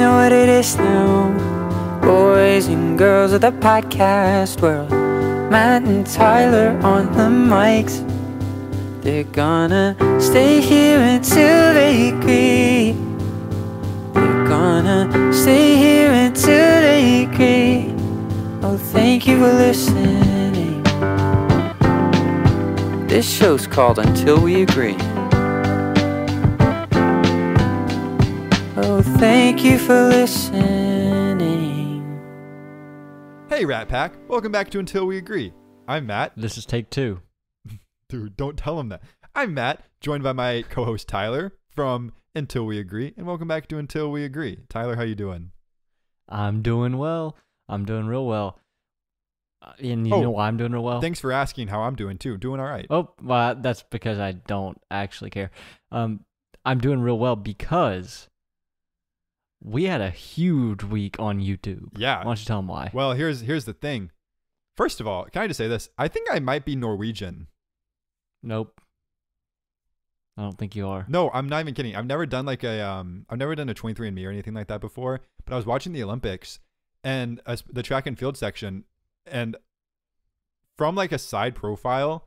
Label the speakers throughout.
Speaker 1: know what it is now. Boys and girls of the podcast world. Matt and Tyler on the mics. They're gonna stay here until they agree. They're gonna stay here until they agree. Oh, thank you for listening. This show's called Until We Agree. Oh, thank you for listening.
Speaker 2: Hey, Rat Pack. Welcome back to Until We Agree. I'm Matt.
Speaker 3: This is take 2.
Speaker 2: Dude, don't tell him that. I'm Matt, joined by my co-host Tyler from Until We Agree, and welcome back to Until We Agree. Tyler, how you doing?
Speaker 3: I'm doing well. I'm doing real well. And you know why I'm doing real well?
Speaker 2: Thanks for asking how I'm doing, too. Doing all right.
Speaker 3: Oh, well, that's because I don't actually care. I'm doing real well because we had a huge week on YouTube.
Speaker 2: Yeah.
Speaker 3: Why don't you tell them why?
Speaker 2: Well, here's the thing. First of all, can I just say this? I think I might be Norwegian.
Speaker 3: Nope. I don't think you are.
Speaker 2: No, I'm not even kidding. I've never done like I've never done a 23andMe or anything like that before, but I was watching the Olympics and the track and field section, and from like a side profile,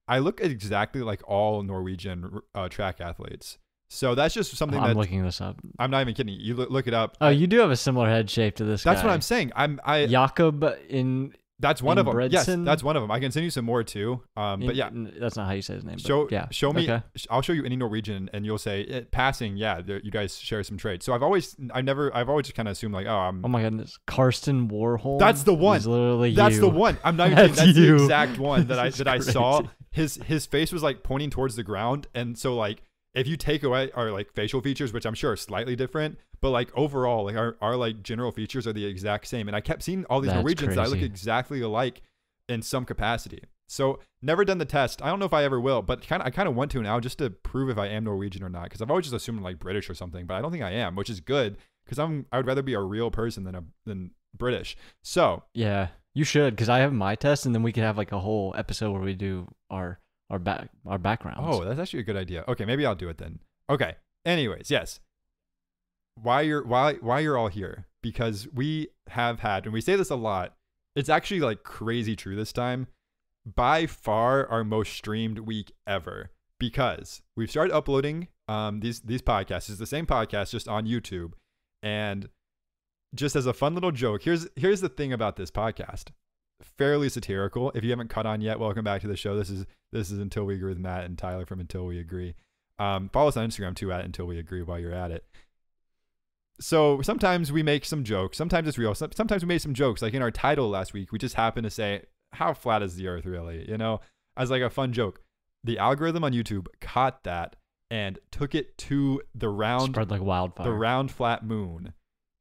Speaker 2: I look exactly like all Norwegian track athletes. So that's just something
Speaker 3: I'm looking this up.
Speaker 2: I'm not even kidding you. You look it up.
Speaker 3: Oh, you do have a similar head shape to this guy.
Speaker 2: That's what I'm saying.
Speaker 3: Jakob in...
Speaker 2: That's one of them.
Speaker 3: Bredson?
Speaker 2: Yes, that's one of them. I can send you some more too. But yeah,
Speaker 3: that's not how you say his name.
Speaker 2: Show me.
Speaker 3: Okay.
Speaker 2: I'll show you any Norwegian, and you'll say passing. Yeah, you guys share some traits. So I've always just kind of assumed like, oh
Speaker 3: my goodness, Karsten Warholm.
Speaker 2: That's the one.
Speaker 3: Literally
Speaker 2: that's
Speaker 3: you.
Speaker 2: the one. I'm not even kidding. That's
Speaker 3: you.
Speaker 2: the exact one that I
Speaker 3: crazy.
Speaker 2: saw. His face was like pointing towards the ground, and so like if you take away our like facial features, which I'm sure are slightly different, but like overall, like our like general features are the exact same. And I kept seeing all these Norwegians that I look exactly alike in some capacity. So never done the test. I don't know if I ever will, but I kind of want to now just to prove if I am Norwegian or not, because I've always just assumed like British or something, but I don't think I am, which is good because I would rather be a real person than British. So
Speaker 3: yeah, you should, because I have my test, and then we could have like a whole episode where we do our backgrounds.
Speaker 2: Oh, that's actually a good idea. Okay, maybe I'll do it then. Okay. Anyways, yes. Why you're all here? Because we have had, and we say this a lot, it's actually like crazy true this time, by far our most streamed week ever, because we've started uploading these podcasts. It's the same podcast just on YouTube. And just as a fun little joke, here's the thing about this podcast. Fairly satirical. If you haven't caught on yet, welcome back to the show. This is Until We Agree with Matt and Tyler from Until We Agree. Follow us on Instagram too at Until We Agree while you're at it. So sometimes we make some jokes. Sometimes it's real. Sometimes we made some jokes. Like in our title last week, we just happened to say, how flat is the earth really? You know, as like a fun joke. The algorithm on YouTube caught that and took it to the round,
Speaker 3: spread like wildfire,
Speaker 2: the round flat moon,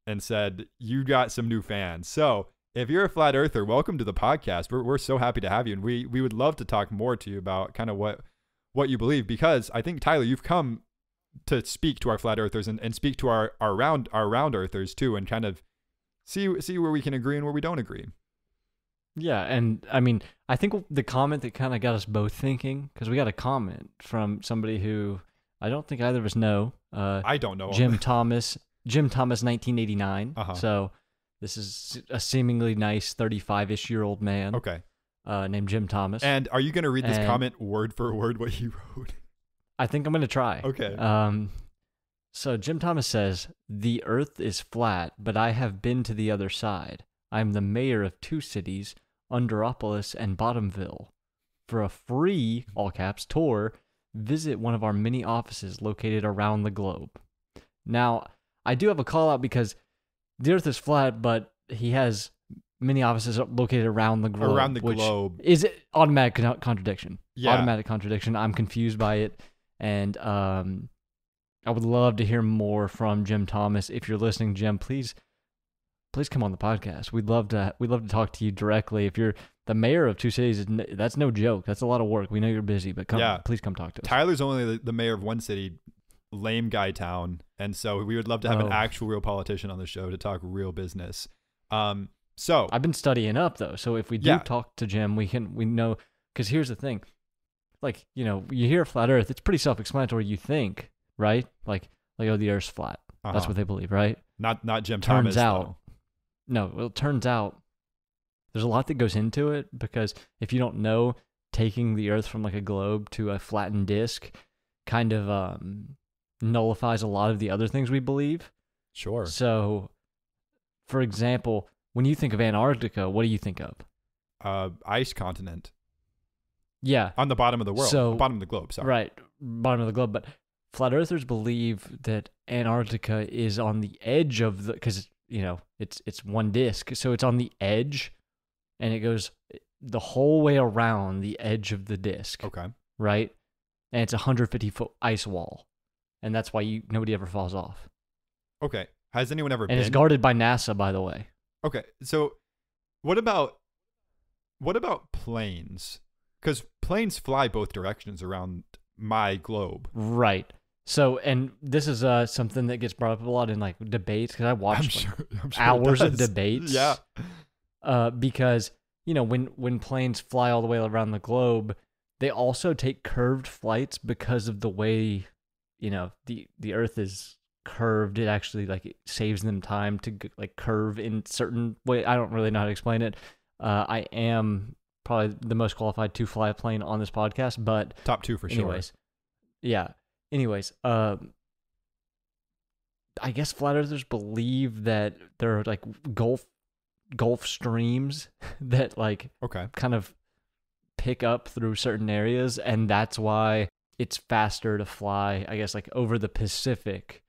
Speaker 2: and said, you got some new fans. So if you're a flat earther, welcome to the podcast. We're so happy to have you. And we would love to talk more to you about kind of what you believe, because I think, Tyler, you've come to speak to our flat earthers and speak to our round earthers too, and kind of see where we can agree and where we don't agree.
Speaker 3: Yeah, and I mean, I think the comment that kind of got us both thinking, because we got a comment from somebody who I don't think either of us know.
Speaker 2: I don't know.
Speaker 3: Jim Thomas 1989. So this is a seemingly nice 35-ish-year-old man.
Speaker 2: Okay.
Speaker 3: Named Jim Thomas.
Speaker 2: And are you going to read this comment word for word what he wrote?
Speaker 3: I think I'm going to try.
Speaker 2: Okay.
Speaker 3: So Jim Thomas says, "The earth is flat, but I have been to the other side. I'm the mayor of 2 cities, Underopolis and Bottomville. For a free, all caps, tour, visit one of our many offices located around the globe." Now, I do have a call out because the earth is flat, but he has many offices located around the globe.
Speaker 2: Around the globe.
Speaker 3: Is it automatic contradiction?
Speaker 2: Yeah.
Speaker 3: Automatic contradiction. I'm confused by it. And I would love to hear more from Jim Thomas. If you're listening, Jim, please come on the podcast. We'd love to talk to you directly. If you're the mayor of 2 cities, that's no joke. That's a lot of work. We know you're busy, but please come talk to us.
Speaker 2: Tyler's only the mayor of 1 city, lame guy town, and so we would love to have an actual real politician on the show to talk real business. So
Speaker 3: I've been studying up though. So if we do talk to Jim, we know, because here's the thing. Like, you know, you hear flat earth, it's pretty self-explanatory, you think, right? Like, oh, the earth's flat. That's what they believe, right?
Speaker 2: Not Jim
Speaker 3: turns
Speaker 2: Thomas.
Speaker 3: out, no, well, it turns out there's a lot that goes into it, because if you don't know, taking the Earth from like a globe to a flattened disk kind of nullifies a lot of the other things we believe.
Speaker 2: Sure.
Speaker 3: So, for example, when you think of Antarctica, what do you think of?
Speaker 2: Ice continent.
Speaker 3: Yeah.
Speaker 2: On the bottom of the world.
Speaker 3: So,
Speaker 2: bottom of the globe, sorry.
Speaker 3: Right. Bottom of the globe. But flat earthers believe that Antarctica is on the edge of the, because, you know, it's one disk. So it's on the edge, and it goes the whole way around the edge of the disk.
Speaker 2: Okay.
Speaker 3: Right? And it's a 150-foot ice wall. And that's why nobody ever falls off.
Speaker 2: Okay. Has anyone ever been?
Speaker 3: And it's guarded by NASA, by the way.
Speaker 2: Okay. So what about planes? Because planes fly both directions around my globe.
Speaker 3: Right. So, and this is something that gets brought up a lot in like debates, because I watched
Speaker 2: I'm sure
Speaker 3: hours of debates.
Speaker 2: Yeah.
Speaker 3: Because, you know, when planes fly all the way around the globe, they also take curved flights because of the way, you know, the Earth is curved. It actually like it saves them time to like curve in certain way. I don't really know how to explain it. I am probably the most qualified to fly a plane on this podcast, but
Speaker 2: top 2 for
Speaker 3: anyways,
Speaker 2: sure.
Speaker 3: Yeah. Anyways, I guess flat earthers believe that there are like Gulf streams that like kind of pick up through certain areas, and that's why it's faster to fly, I guess, like over the Pacific,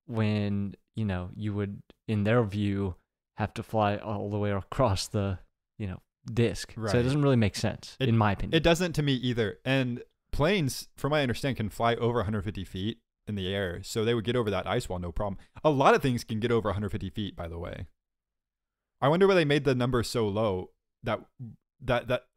Speaker 3: when, you know, you would, in their view, have to fly all the way across the, you know, disk.
Speaker 2: Right.
Speaker 3: So it doesn't really make sense, in my opinion.
Speaker 2: It doesn't to me either. And planes, from what I understand, can fly over 150 feet in the air, so they would get over that ice wall no problem. A lot of things can get over 150 feet, by the way. I wonder why they made the number so low that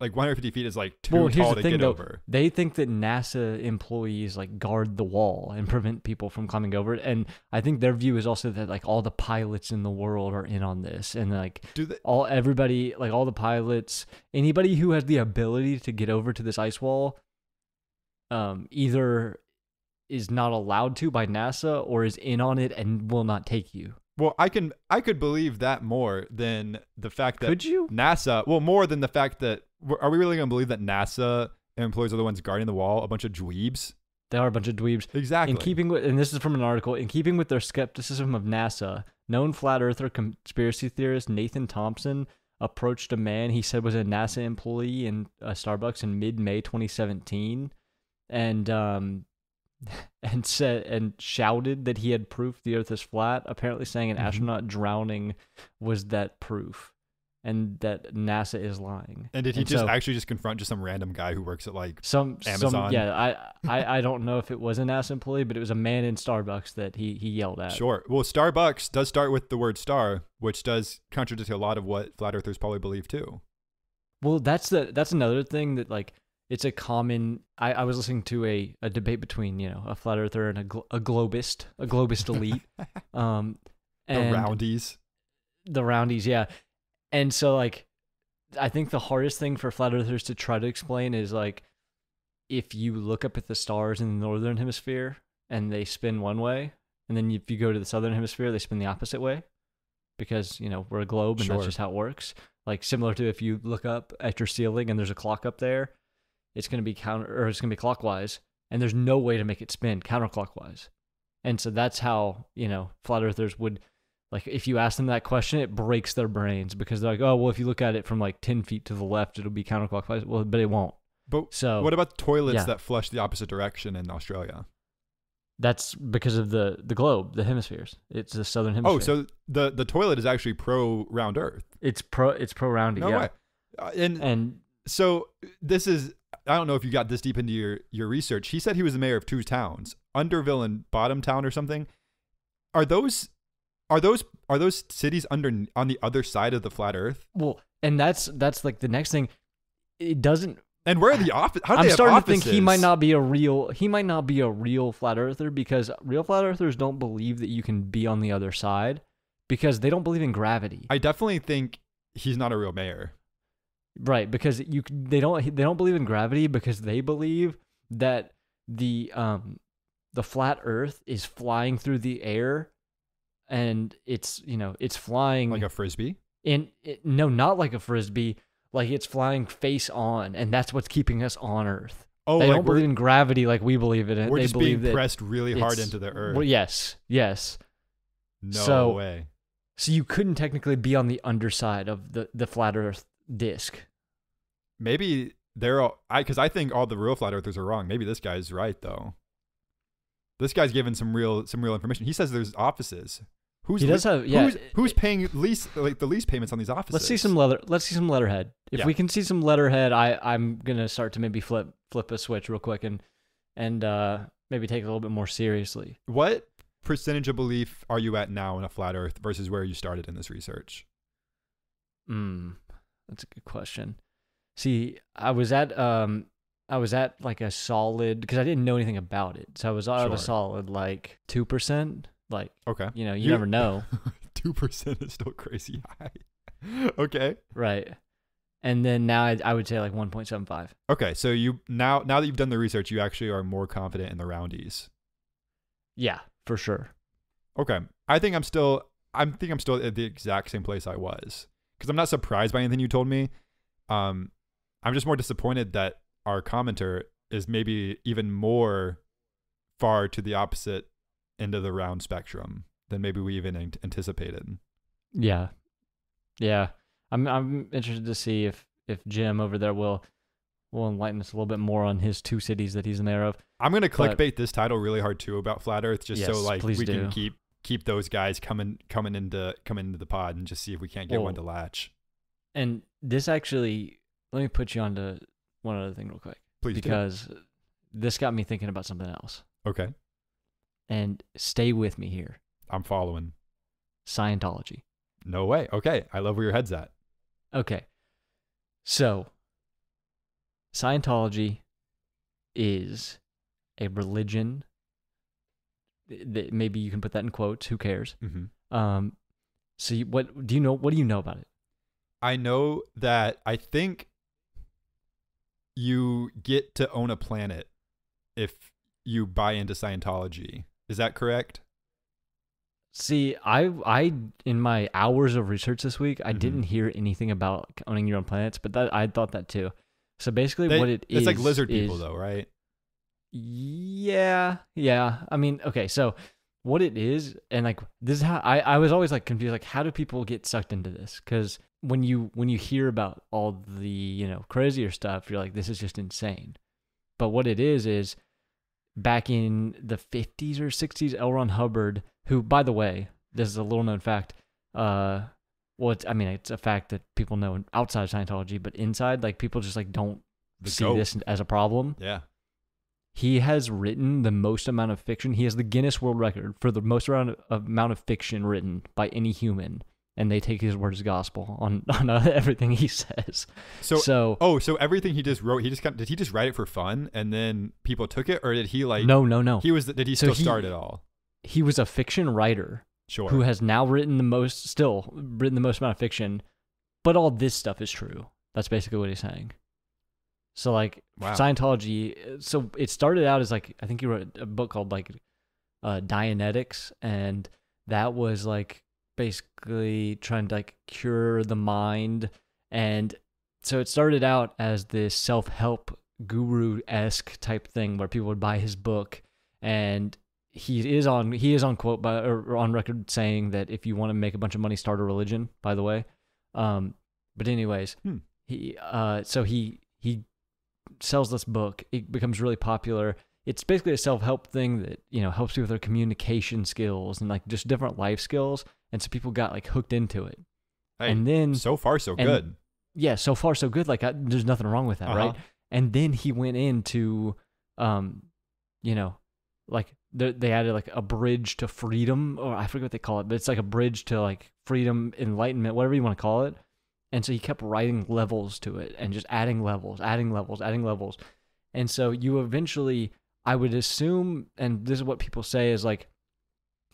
Speaker 2: like 150 feet is like too tall to get over.
Speaker 3: They think that NASA employees like guard the wall and prevent people from climbing over it, and I think their view is also that like all the pilots in the world are in on this, and like all the pilots, anybody who has the ability to get over to this ice wall, either is not allowed to by NASA or is in on it and will not take you.
Speaker 2: Well, I could believe that more than the fact that NASA, well, more than the fact that, are we really going to believe that NASA employees are the ones guarding the wall? A bunch of dweebs?
Speaker 3: They are a bunch of dweebs.
Speaker 2: Exactly.
Speaker 3: In keeping with, and this is from an article, in keeping with their skepticism of NASA, known flat earther conspiracy theorist Nathan Thompson approached a man he said was a NASA employee in Starbucks in mid-May 2017, and shouted that he had proof the Earth is flat, apparently saying an astronaut drowning was that proof, and that NASA is lying.
Speaker 2: And did he actually just confront just some random guy who works at like Amazon?
Speaker 3: I don't know if it was a NASA employee, but it was a man in Starbucks that he yelled at.
Speaker 2: Sure. Well, Starbucks does start with the word star, which does contradict a lot of what flat earthers probably believe too.
Speaker 3: Well, that's another thing that like, it's a common. I was listening to a debate between, you know, a flat earther and a globist elite, and the roundies, yeah. And so like, I think the hardest thing for flat earthers to try to explain is like, if you look up at the stars in the northern hemisphere and they spin one way, and then if you go to the southern hemisphere, they spin the opposite way, because, you know, we're a globe and that's just how it works. Like similar to if you look up at your ceiling and there's a clock up there, it's going to be clockwise, and there's no way to make it spin counterclockwise. And so that's how, you know, flat earthers would, like, if you ask them that question, it breaks their brains, because they're like, oh, well, if you look at it from like 10 feet to the left, it'll be counterclockwise. Well, but it won't.
Speaker 2: But so what about toilets that flush the opposite direction in Australia?
Speaker 3: That's because of the globe, the hemispheres. It's the southern hemisphere.
Speaker 2: Oh, so the toilet is actually pro round Earth.
Speaker 3: It's pro round.
Speaker 2: No way. And so this is, I don't know if you got this deep into your research. He said he was the mayor of 2 towns, Underville and Bottomtown or something. Are those cities on the other side of the flat Earth?
Speaker 3: Well, and that's like the next thing. It doesn't.
Speaker 2: And where are the office?
Speaker 3: I'm starting to think he might not be a real flat earther, because real flat earthers don't believe that you can be on the other side, because they don't believe in gravity.
Speaker 2: I definitely think he's not a real mayor.
Speaker 3: Right, because they don't believe in gravity, because they believe that the flat Earth is flying through the air and it's, you know, it's flying
Speaker 2: Like a frisbee?
Speaker 3: no, not like a frisbee, like it's flying face on, and that's what's keeping us on Earth.
Speaker 2: Oh,
Speaker 3: they
Speaker 2: like
Speaker 3: don't believe in gravity like we believe in it.
Speaker 2: we're
Speaker 3: They
Speaker 2: just
Speaker 3: believe
Speaker 2: being
Speaker 3: that
Speaker 2: pressed really hard
Speaker 3: it's-
Speaker 2: into the earth.
Speaker 3: Well, yes.
Speaker 2: No way.
Speaker 3: So you couldn't technically be on the underside of the flat Earth disc.
Speaker 2: Maybe they're all, because I think all the real flat earthers are wrong. Maybe this guy's right though. This guy's given some real information. He says there's offices. Who's
Speaker 3: He does have, yeah.
Speaker 2: who's paying lease, like the lease payments on these offices?
Speaker 3: Let's see some letterhead. If
Speaker 2: Yeah.
Speaker 3: we can see some letterhead, I'm gonna start to maybe flip a switch real quick and maybe take it a little bit more seriously.
Speaker 2: What percentage of belief are you at now in a flat earth versus where you started in this research?
Speaker 3: That's a good question. See, I was at like a solid, because I didn't know anything about it, so I was at a
Speaker 2: Sure.
Speaker 3: solid like 2%. Like,
Speaker 2: Okay.
Speaker 3: you know, you never know.
Speaker 2: 2% is still crazy high. Okay.
Speaker 3: Right. And then now I would say like 1.75.
Speaker 2: Okay. So you now that you've done the research, you actually are more confident in the roundies.
Speaker 3: Yeah, for sure.
Speaker 2: Okay. I think I'm still at the exact same place I was, because I'm not surprised by anything you told me. I'm just more disappointed that our commenter is maybe even more far to the opposite end of the round spectrum than maybe we even anticipated.
Speaker 3: Yeah. Yeah. I'm interested to see if Jim over there will enlighten us a little bit more on his two cities that he's in there of.
Speaker 2: I'm gonna
Speaker 3: But-
Speaker 2: clickbait this title really hard too about flat Earth, just so
Speaker 3: Yes,
Speaker 2: like
Speaker 3: please
Speaker 2: we
Speaker 3: do.
Speaker 2: can keep those guys coming into the pod and just see if we can't get one to
Speaker 3: Well,
Speaker 2: latch.
Speaker 3: And this actually, let me put you on to one other thing real quick,
Speaker 2: Please
Speaker 3: because this got me thinking about something else.
Speaker 2: do. Okay,
Speaker 3: And stay with me here.
Speaker 2: I'm following.
Speaker 3: Scientology.
Speaker 2: No way. Okay, I love where your head's at.
Speaker 3: Okay. So, Scientology is a religion. Maybe you can put that in quotes. Who cares?
Speaker 2: Mm-hmm.
Speaker 3: So, what do you know? What do you know about it?
Speaker 2: I know that I think you get to own a planet if you buy into Scientology. Is that correct?
Speaker 3: See, I in my hours of research this week, I
Speaker 2: Mhm.
Speaker 3: didn't hear anything about owning your own planets, but that I thought that too. So basically, what it is,
Speaker 2: It's like lizard people,
Speaker 3: is-
Speaker 2: though, right?
Speaker 3: Yeah. I mean, okay, so what it is, and like this is how I was always like confused, like how do people get sucked into this? Because when you hear about all the, you know, crazier stuff, you're like, this is just insane. But what it is back in the 50s or 60s, L. Ron Hubbard, who, by the way, this is a little known fact. It's a fact that people know outside of Scientology, but inside, like people just like don't
Speaker 2: The
Speaker 3: see
Speaker 2: goat.
Speaker 3: this as a problem.
Speaker 2: Yeah.
Speaker 3: He has written the most amount of fiction. He has the Guinness World Record for the most amount of fiction written by any human, and they take his word as gospel on everything he says. So
Speaker 2: everything he just wrote, did he just write it for fun and then people took it, or did he like?
Speaker 3: no.
Speaker 2: Did he
Speaker 3: So
Speaker 2: still start it all?
Speaker 3: He was a fiction writer
Speaker 2: Sure.
Speaker 3: who has now written the most amount of fiction, but all this stuff is true. That's basically what he's saying. So like
Speaker 2: Wow.
Speaker 3: Scientology, so it started out as like, I think he wrote a book called like Dianetics, and that was like basically trying to like cure the mind. And so it started out as this self-help guru-esque type thing where people would buy his book, and he is on quote or on record saying that if you want to make a bunch of money, start a religion, by the way. But anyways, he sells this book. It becomes really popular. It's basically a self-help thing that, you know, helps people with their communication skills and like just different life skills. And so people got like hooked into it.
Speaker 2: Hey,
Speaker 3: and then
Speaker 2: so far so good.
Speaker 3: Yeah, so far so good. Like there's nothing wrong with that, right? And then he went into, you know, like they added like a bridge to freedom, or I forget what they call it, but it's like a bridge to like freedom, enlightenment, whatever you want to call it. And so he kept writing levels to it and just adding levels. And so you eventually, I would assume, and this is what people say, is like,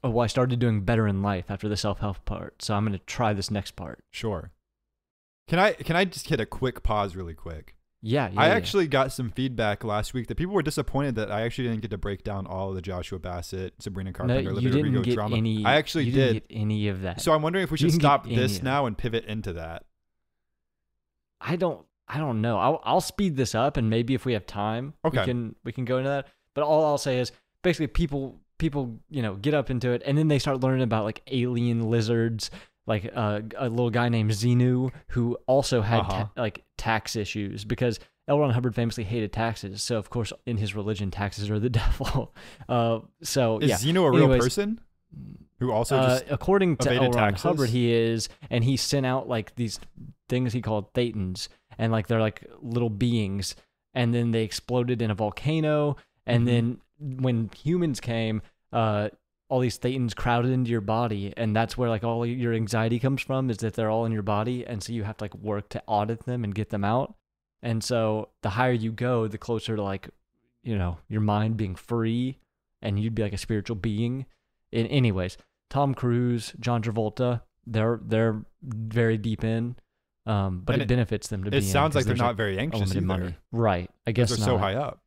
Speaker 3: oh, well, I started doing better in life after the self-help part, so I'm going to try this next part.
Speaker 2: Sure. Can I just hit a quick pause really quick?
Speaker 3: Yeah.
Speaker 2: I actually got some feedback last week that people were disappointed that I actually didn't get to break down all of the Joshua Bassett, Sabrina Carpenter,
Speaker 3: No,
Speaker 2: Olivia
Speaker 3: you didn't
Speaker 2: Rodrigo
Speaker 3: get
Speaker 2: drama.
Speaker 3: any.
Speaker 2: I actually
Speaker 3: you
Speaker 2: did.
Speaker 3: Didn't get any of that.
Speaker 2: So I'm wondering if we
Speaker 3: You
Speaker 2: should
Speaker 3: didn't get
Speaker 2: stop
Speaker 3: any
Speaker 2: this
Speaker 3: of
Speaker 2: now and pivot into that.
Speaker 3: I don't know. I'll speed this up, and maybe if we have time,
Speaker 2: Okay.
Speaker 3: we can go into that. But all I'll say is basically people get up into it, and then they start learning about like alien lizards, like a little guy named Xenu who also had like tax issues because L. Ron Hubbard famously hated taxes. So of course in his religion, taxes are the devil. So
Speaker 2: Is
Speaker 3: yeah.
Speaker 2: Xenu a real person who also just
Speaker 3: according to L. Ron
Speaker 2: taxes?
Speaker 3: Hubbard, he is, and he sent out like these things he called thetans, and like they're like little beings, and then they exploded in a volcano, and then when humans came, all these thetans crowded into your body, and that's where like all your anxiety comes from, is that they're all in your body, and so you have to like work to audit them and get them out. And so the higher you go, the closer to like, your mind being free, and you'd be like a spiritual being. Anyways, Tom Cruise, John Travolta, they're very deep in, but it benefits them to be in.
Speaker 2: It sounds like they're not
Speaker 3: like
Speaker 2: very anxious either.
Speaker 3: Money. Right. I guess
Speaker 2: they're
Speaker 3: not.
Speaker 2: so high up.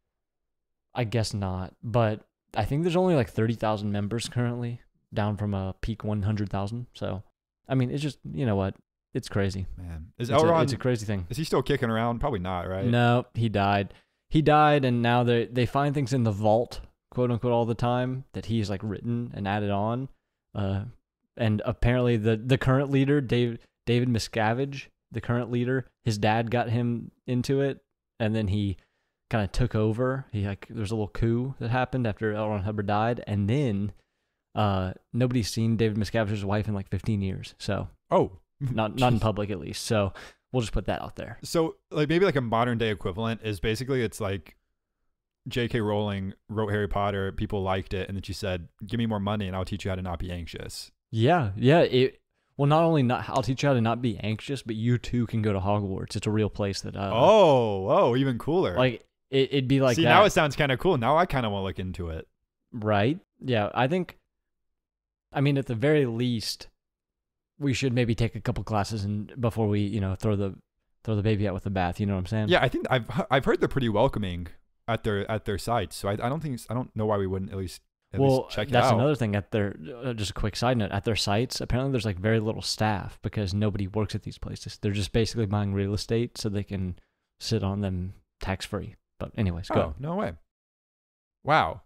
Speaker 3: I guess not. But I think there's only like 30,000 members currently, down from a peak 100,000. So, I mean, it's just, you know what? It's crazy.
Speaker 2: Man,
Speaker 3: it's a crazy thing.
Speaker 2: Is he still kicking around? Probably not, right?
Speaker 3: No, he died. He died, and now they find things in the vault, quote unquote, all the time that he's like written and added on. And apparently the current leader, David Miscavige, the current leader, his dad got him into it, and then he kind of took over. There's a little coup that happened after L. Ron Hubbard died, and then nobody's seen David Miscavige's wife in like 15 years. So not in public at least. So we'll just put that out there.
Speaker 2: So like maybe like a modern day equivalent is basically it's like J.K. Rowling wrote Harry Potter, people liked it, and then she said, "Give me more money, and I'll teach you how to not be anxious."
Speaker 3: Yeah. Well, not only I'll teach you how to not be anxious, but you too can go to Hogwarts. It's a real place that.
Speaker 2: Even cooler.
Speaker 3: Like it'd be like.
Speaker 2: See,
Speaker 3: that.
Speaker 2: Now it sounds kind of cool. Now I kind of want to look into it.
Speaker 3: Right. Yeah. I mean, at the very least, we should maybe take a couple classes before we, throw the baby out with the bath. You know what I'm saying?
Speaker 2: Yeah, I think I've heard they're pretty welcoming at their sites. So I don't know why we wouldn't at least check it out.
Speaker 3: That's another thing at their just a quick side note, at their sites, apparently there's like very little staff because nobody works at these places. They're just basically buying real estate so they can sit on them tax free. But anyways, go ahead.
Speaker 2: No way. Wow.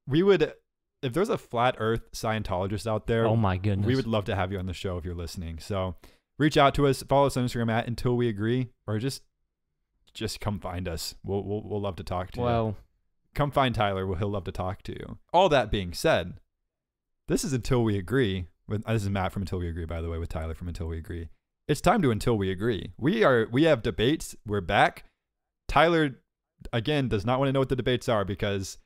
Speaker 2: We would, if there's a flat earth Scientologist out there,
Speaker 3: oh my goodness,
Speaker 2: we would love to have you on the show if you're listening. So reach out to us, follow us on Instagram at Until We Agree, or just come find us. We'll love to talk to you. Come find Tyler. He'll love to talk to you. All that being said, this is Until We Agree. This is Matt from Until We Agree, by the way, with Tyler from Until We Agree. It's time to Until We Agree. We have debates. We're back. Tyler, again, does not want to know what the debates are because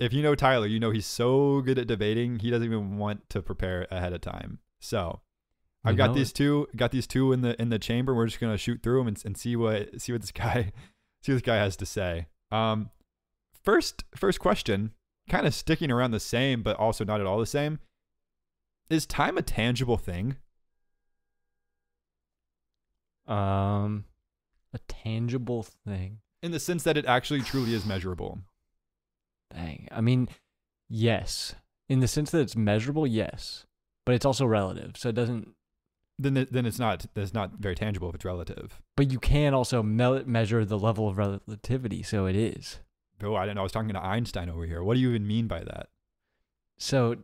Speaker 2: if you know Tyler, you know he's so good at debating, he doesn't even want to prepare ahead of time. So I've got these two in the chamber. We're just gonna shoot through them and see what this guy has to say. First question, kind of sticking around the same, but also not at all the same. Is time a tangible thing?
Speaker 3: A tangible thing.
Speaker 2: In the sense that it actually truly is measurable.
Speaker 3: Dang. I mean, yes. In the sense that it's measurable, yes. But it's also relative. So it doesn't...
Speaker 2: Then it's not very tangible if it's relative.
Speaker 3: But you can also measure the level of relativity, so it is.
Speaker 2: Oh, I don't know. I was talking to Einstein over here. What do you even mean by that?
Speaker 3: So,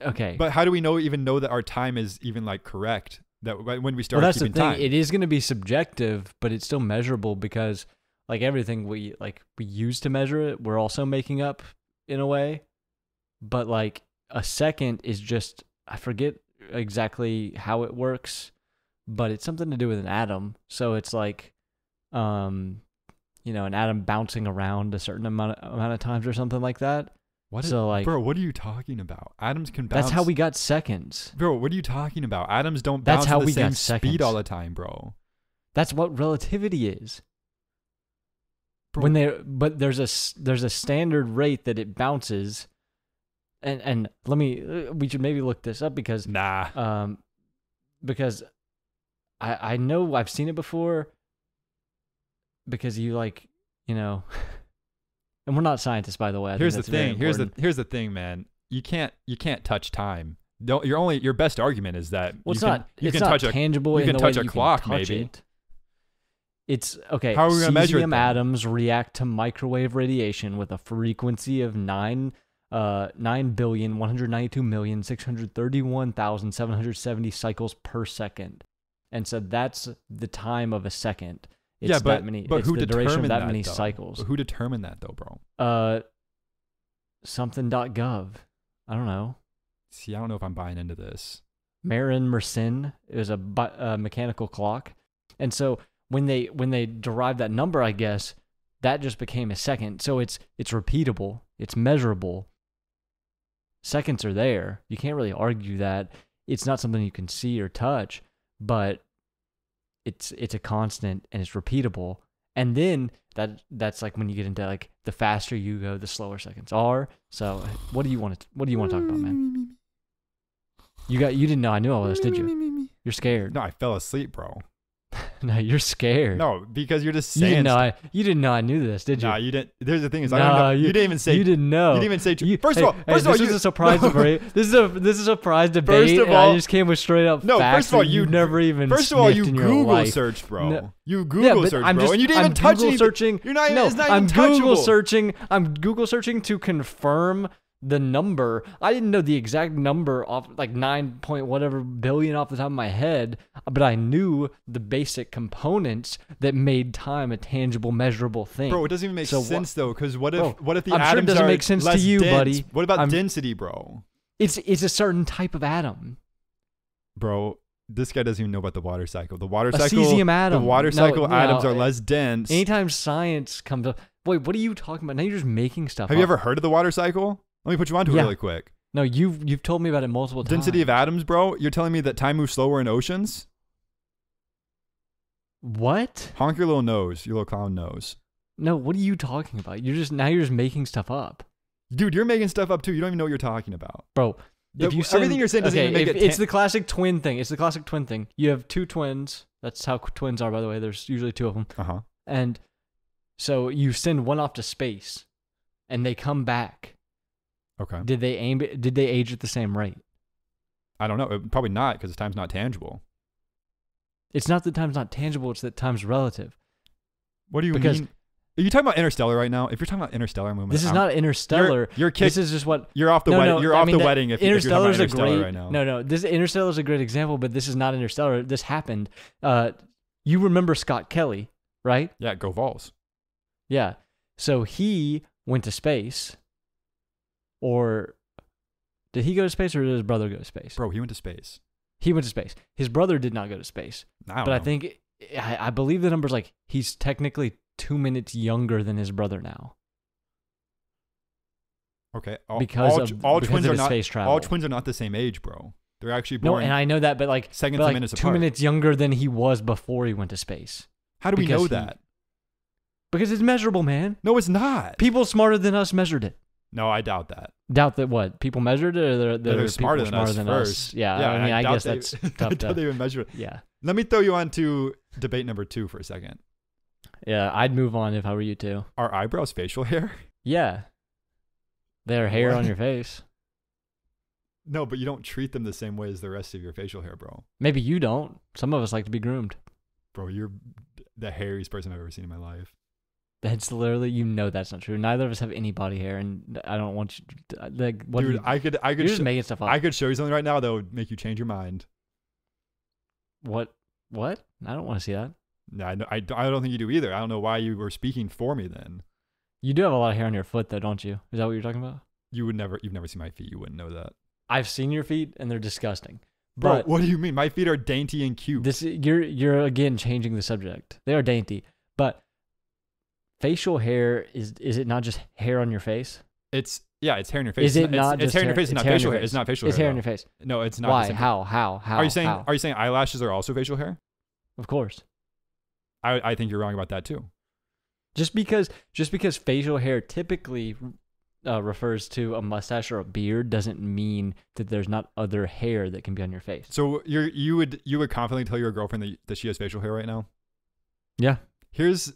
Speaker 3: okay.
Speaker 2: But how do we even know that our time is even like correct? That when we start
Speaker 3: that's
Speaker 2: keeping
Speaker 3: the thing.
Speaker 2: time,
Speaker 3: It is going to be subjective, but it's still measurable because, like everything we use to measure it, we're also making up in a way. But like a second is just, I forget exactly how it works, but it's something to do with an atom. So it's like, an atom bouncing around a certain amount of times or something like that.
Speaker 2: Bro, what are you talking about? Atoms can bounce.
Speaker 3: That's how we got seconds.
Speaker 2: Bro, what are you talking about? Atoms don't bounce at the same speed all the time, bro.
Speaker 3: That's what relativity is.
Speaker 2: Bro.
Speaker 3: But there's a standard rate that it bounces, and we should maybe look this up because because I know I've seen it before. because you like, and we're not scientists, by the way. I
Speaker 2: Here's the
Speaker 3: think that's very
Speaker 2: thing.
Speaker 3: important.
Speaker 2: Here's the thing, man. You can't touch time. Don't your best argument is that
Speaker 3: Well,
Speaker 2: you
Speaker 3: it's
Speaker 2: can
Speaker 3: not
Speaker 2: touch
Speaker 3: tangible.
Speaker 2: you
Speaker 3: in
Speaker 2: can
Speaker 3: the
Speaker 2: touch
Speaker 3: way
Speaker 2: a
Speaker 3: you
Speaker 2: clock,
Speaker 3: can touch
Speaker 2: maybe.
Speaker 3: It. It's okay.
Speaker 2: How are we gonna measure it
Speaker 3: Cesium
Speaker 2: then?
Speaker 3: atoms react to microwave radiation with a frequency of 9,192,631,770 cycles per second, and so that's the time of a second. It's
Speaker 2: yeah,
Speaker 3: that many.
Speaker 2: but
Speaker 3: it's
Speaker 2: who
Speaker 3: the duration of
Speaker 2: determined
Speaker 3: that
Speaker 2: that
Speaker 3: many
Speaker 2: though?
Speaker 3: cycles.
Speaker 2: But who determined that though, bro?
Speaker 3: Something.gov. I don't know.
Speaker 2: See, I don't know if I'm buying into this.
Speaker 3: Marin Mersenne. It was a mechanical clock, and so when they derived that number, I guess that just became a second. So it's repeatable. It's measurable. Seconds are there. You can't really argue that. It's not something you can see or touch, but it's a constant and it's repeatable. And then that's like when you get into like the faster you go, the slower seconds are. So what do you want to talk about, man? You didn't know I knew all this, did you? You're scared.
Speaker 2: No, I fell asleep, bro.
Speaker 3: No, you're scared.
Speaker 2: No, because you're just
Speaker 3: you
Speaker 2: saying.
Speaker 3: you didn't know I knew this, did you?
Speaker 2: No, you didn't. There's the thing is,
Speaker 3: No,
Speaker 2: I don't know. You didn't even say.
Speaker 3: You didn't know.
Speaker 2: You didn't even say. First
Speaker 3: hey,
Speaker 2: of all,
Speaker 3: this is a surprise debate. This is a surprise debate.
Speaker 2: First of
Speaker 3: and
Speaker 2: all-
Speaker 3: I just came with straight up
Speaker 2: No,
Speaker 3: facts
Speaker 2: first of all,
Speaker 3: that
Speaker 2: you
Speaker 3: you've never even.
Speaker 2: First of all, you
Speaker 3: sniffed in your
Speaker 2: Google
Speaker 3: life.
Speaker 2: searched, bro.
Speaker 3: No.
Speaker 2: You Google
Speaker 3: but
Speaker 2: searched,
Speaker 3: I'm
Speaker 2: bro,
Speaker 3: just,
Speaker 2: and you didn't
Speaker 3: I'm
Speaker 2: even touch
Speaker 3: Google
Speaker 2: anything.
Speaker 3: searching.
Speaker 2: You're not.
Speaker 3: No,
Speaker 2: It's not
Speaker 3: I'm
Speaker 2: even
Speaker 3: Google
Speaker 2: touchable.
Speaker 3: searching. I'm Google searching to confirm the number. I didn't know the exact number off like 9 point whatever billion off the top of my head, but I knew the basic components that made time a tangible, measurable thing.
Speaker 2: Bro, it doesn't even make sense though, because what
Speaker 3: Bro,
Speaker 2: if the
Speaker 3: I'm sure it
Speaker 2: atoms
Speaker 3: doesn't
Speaker 2: are
Speaker 3: make sense to
Speaker 2: less
Speaker 3: you,
Speaker 2: dense?
Speaker 3: buddy.
Speaker 2: What about density, bro?
Speaker 3: It's a certain type of atom.
Speaker 2: Bro, this guy doesn't even know about the water cycle. The water
Speaker 3: A
Speaker 2: cycle.
Speaker 3: cesium atom.
Speaker 2: The water
Speaker 3: No,
Speaker 2: cycle
Speaker 3: no,
Speaker 2: atoms are less dense.
Speaker 3: Anytime science comes up, wait, what are you talking about? Now you're just making stuff
Speaker 2: Have
Speaker 3: up.
Speaker 2: you ever heard of the water cycle? Let me put you onto it
Speaker 3: Yeah.
Speaker 2: really quick.
Speaker 3: No, you've told me about it multiple times.
Speaker 2: Density of atoms, bro. You're telling me that time moves slower in oceans?
Speaker 3: What?
Speaker 2: Honk your little nose, your little clown nose.
Speaker 3: No, what are you talking about? You're just making stuff up,
Speaker 2: Dude, you're making stuff up too. You don't even know what you're talking about.
Speaker 3: bro. If you send,
Speaker 2: Everything you're saying doesn't even make it.
Speaker 3: It's the classic twin thing. It's the classic twin thing. You have two twins. That's how twins are, by the way. There's usually two of them.
Speaker 2: Uh-huh.
Speaker 3: And so you send one off to space, and they come back.
Speaker 2: Okay.
Speaker 3: Did they age at the same rate?
Speaker 2: I don't know. Probably not, because time's not tangible.
Speaker 3: It's not that time's not tangible. It's that time's relative.
Speaker 2: What do you mean? Are you talking about Interstellar right now? If you're talking about Interstellar movement,
Speaker 3: This is not Interstellar.
Speaker 2: You're
Speaker 3: This is just what
Speaker 2: You're off the wedding. You're off the wedding. If you're talking about
Speaker 3: Interstellar's
Speaker 2: Interstellar right now.
Speaker 3: No. This Interstellar is a great example, but this is not Interstellar. This happened. You remember Scott Kelly, right?
Speaker 2: Yeah, go Vols.
Speaker 3: Yeah. So he went to space, or did he go to space, or did his brother go to space?
Speaker 2: Bro, he went to space.
Speaker 3: He went to space. His brother did not go to space. I think I believe the number's like he's technically 2 minutes younger than his brother now.
Speaker 2: Okay.
Speaker 3: Because of
Speaker 2: twins are
Speaker 3: his
Speaker 2: not
Speaker 3: space travel.
Speaker 2: All twins are not the same age, bro. They're actually born.
Speaker 3: No, and I know that, but like
Speaker 2: seconds
Speaker 3: but
Speaker 2: and
Speaker 3: like
Speaker 2: minutes
Speaker 3: 2
Speaker 2: apart.
Speaker 3: minutes younger than he was before he went to space.
Speaker 2: How do we
Speaker 3: because
Speaker 2: know
Speaker 3: he-
Speaker 2: that?
Speaker 3: Because it's measurable, man.
Speaker 2: No, it's not.
Speaker 3: People smarter than us measured it.
Speaker 2: No, I doubt that.
Speaker 3: Doubt that what? People measured it, or
Speaker 2: They're smarter than us first.
Speaker 3: Yeah, I mean, I
Speaker 2: doubt
Speaker 3: guess
Speaker 2: they-
Speaker 3: that's
Speaker 2: I
Speaker 3: tough
Speaker 2: doubt they
Speaker 3: to.
Speaker 2: even measure it.
Speaker 3: Yeah,
Speaker 2: Let me throw you on to debate number 2 for a second.
Speaker 3: yeah. I'd move on if I were you too.
Speaker 2: Are eyebrows facial hair?
Speaker 3: Yeah, they're hair
Speaker 2: What?
Speaker 3: on your face.
Speaker 2: No, but you don't treat them the same way as the rest of your facial hair, bro.
Speaker 3: Maybe you don't. Some of us like to be groomed.
Speaker 2: Bro, you're the hairiest person I've ever seen in my life.
Speaker 3: That's literally, that's not true. Neither of us have any body hair, and I don't want you to, like. What
Speaker 2: Dude,
Speaker 3: you,
Speaker 2: I could
Speaker 3: you're just making stuff up.
Speaker 2: I could show you something right now that would make you change your mind.
Speaker 3: What? I don't want to see that.
Speaker 2: No, I don't think you do either. I don't know why you were speaking for me then.
Speaker 3: You do have a lot of hair on your foot, though, don't you? Is that what you're talking about?
Speaker 2: You've never seen my feet. You wouldn't know that.
Speaker 3: I've seen your feet, and they're disgusting.
Speaker 2: Bro,
Speaker 3: But
Speaker 2: what do you mean? My feet are dainty and cute.
Speaker 3: you're again changing the subject. They are dainty, but facial hair is it not just hair on your face?
Speaker 2: It's hair in your face.
Speaker 3: Is it not
Speaker 2: It's
Speaker 3: just
Speaker 2: hair in your
Speaker 3: hair?
Speaker 2: face. It's
Speaker 3: It's
Speaker 2: not
Speaker 3: hair on
Speaker 2: facial
Speaker 3: your
Speaker 2: hair.
Speaker 3: face.
Speaker 2: It's not facial
Speaker 3: It's
Speaker 2: hair.
Speaker 3: hair on
Speaker 2: though.
Speaker 3: your face.
Speaker 2: No, it's not.
Speaker 3: Why?
Speaker 2: the same-
Speaker 3: How?
Speaker 2: Are you saying
Speaker 3: How?
Speaker 2: eyelashes are also facial hair?
Speaker 3: Of course.
Speaker 2: I think you're wrong about that too.
Speaker 3: Just because facial hair typically refers to a mustache or a beard doesn't mean that there's not other hair that can be on your face.
Speaker 2: So you would confidently tell your girlfriend that she has facial hair right now?
Speaker 3: Yeah.
Speaker 2: Here's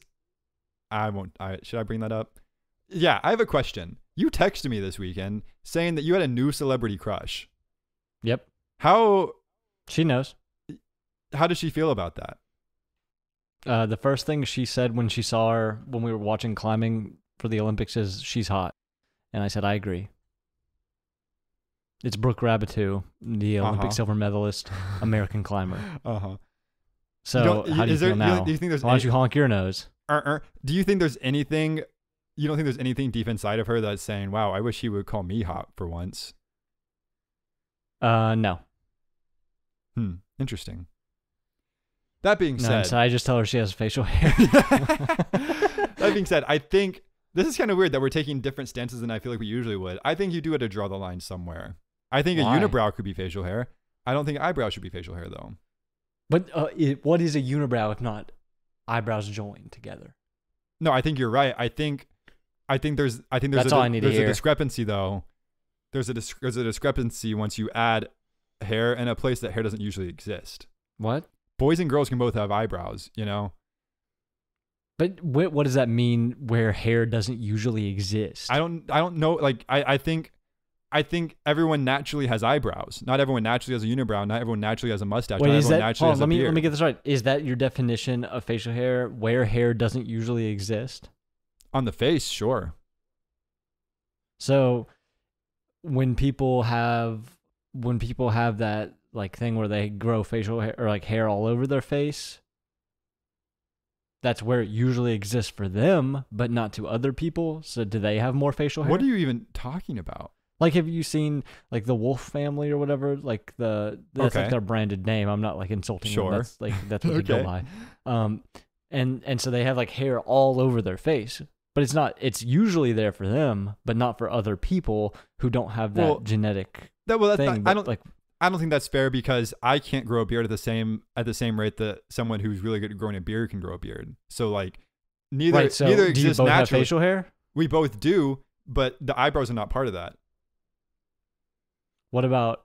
Speaker 2: I won't. Should I bring that up? Yeah, I have a question. You texted me this weekend saying that you had a new celebrity crush.
Speaker 3: Yep.
Speaker 2: How
Speaker 3: She knows.
Speaker 2: does she feel about that?
Speaker 3: The first thing she said when she saw her when we were watching climbing for the Olympics is she's hot. And I said, I agree. It's Brooke Rabbitoux, the Olympic silver medalist, American climber.
Speaker 2: Uh-huh.
Speaker 3: So how do you feel now?
Speaker 2: Do you think there's
Speaker 3: Why don't you honk your nose?
Speaker 2: Do you think there's anything, you don't think there's anything deep inside of her that's saying, wow, I wish he would call me hot for once?
Speaker 3: No.
Speaker 2: Interesting. That being
Speaker 3: No,
Speaker 2: said,
Speaker 3: so I just tell her she has facial hair.
Speaker 2: that being said, I think this is kind of weird that we're taking different stances than I feel like we usually would. I think you do have to draw the line somewhere. I think
Speaker 3: Why?
Speaker 2: a unibrow could be facial hair. I don't think eyebrows should be facial hair though.
Speaker 3: But what is a unibrow if not eyebrows joined together?
Speaker 2: No, I think you're right. I think there's
Speaker 3: That's all I need to
Speaker 2: there's
Speaker 3: hear.
Speaker 2: a discrepancy though. There's a discrepancy once you add hair in a place that hair doesn't usually exist.
Speaker 3: What?
Speaker 2: Boys and girls can both have eyebrows, you know?
Speaker 3: But what does that mean where hair doesn't usually exist?
Speaker 2: I don't know. Like I think everyone naturally has eyebrows. Not everyone naturally has a unibrow. Not everyone naturally has a mustache.
Speaker 3: Wait,
Speaker 2: not
Speaker 3: is
Speaker 2: everyone
Speaker 3: that,
Speaker 2: naturally
Speaker 3: hold
Speaker 2: has
Speaker 3: on,
Speaker 2: a beard.
Speaker 3: let me get this right. Is that your definition of facial hair where hair doesn't usually exist?
Speaker 2: On the face, sure.
Speaker 3: So when people have that like thing where they grow facial hair or like hair all over their face, that's where it usually exists for them, but not to other people. So do they have more facial hair?
Speaker 2: What are you even talking about?
Speaker 3: Like, have you seen like the Wolf family or whatever? Like that's
Speaker 2: Okay.
Speaker 3: like their branded name. I'm not like insulting
Speaker 2: Sure.
Speaker 3: them. That's what they go
Speaker 2: Okay.
Speaker 3: by. And so they have like hair all over their face, but it's usually there for them, but not for other people who don't have that genetic thing.
Speaker 2: I don't think that's fair because I can't grow a beard at the same rate that someone who's really good at growing a beard can grow a beard. So like neither
Speaker 3: Right, so
Speaker 2: neither
Speaker 3: do you
Speaker 2: exists
Speaker 3: both have
Speaker 2: naturally.
Speaker 3: facial hair?
Speaker 2: We both do, but the eyebrows are not part of that.
Speaker 3: What about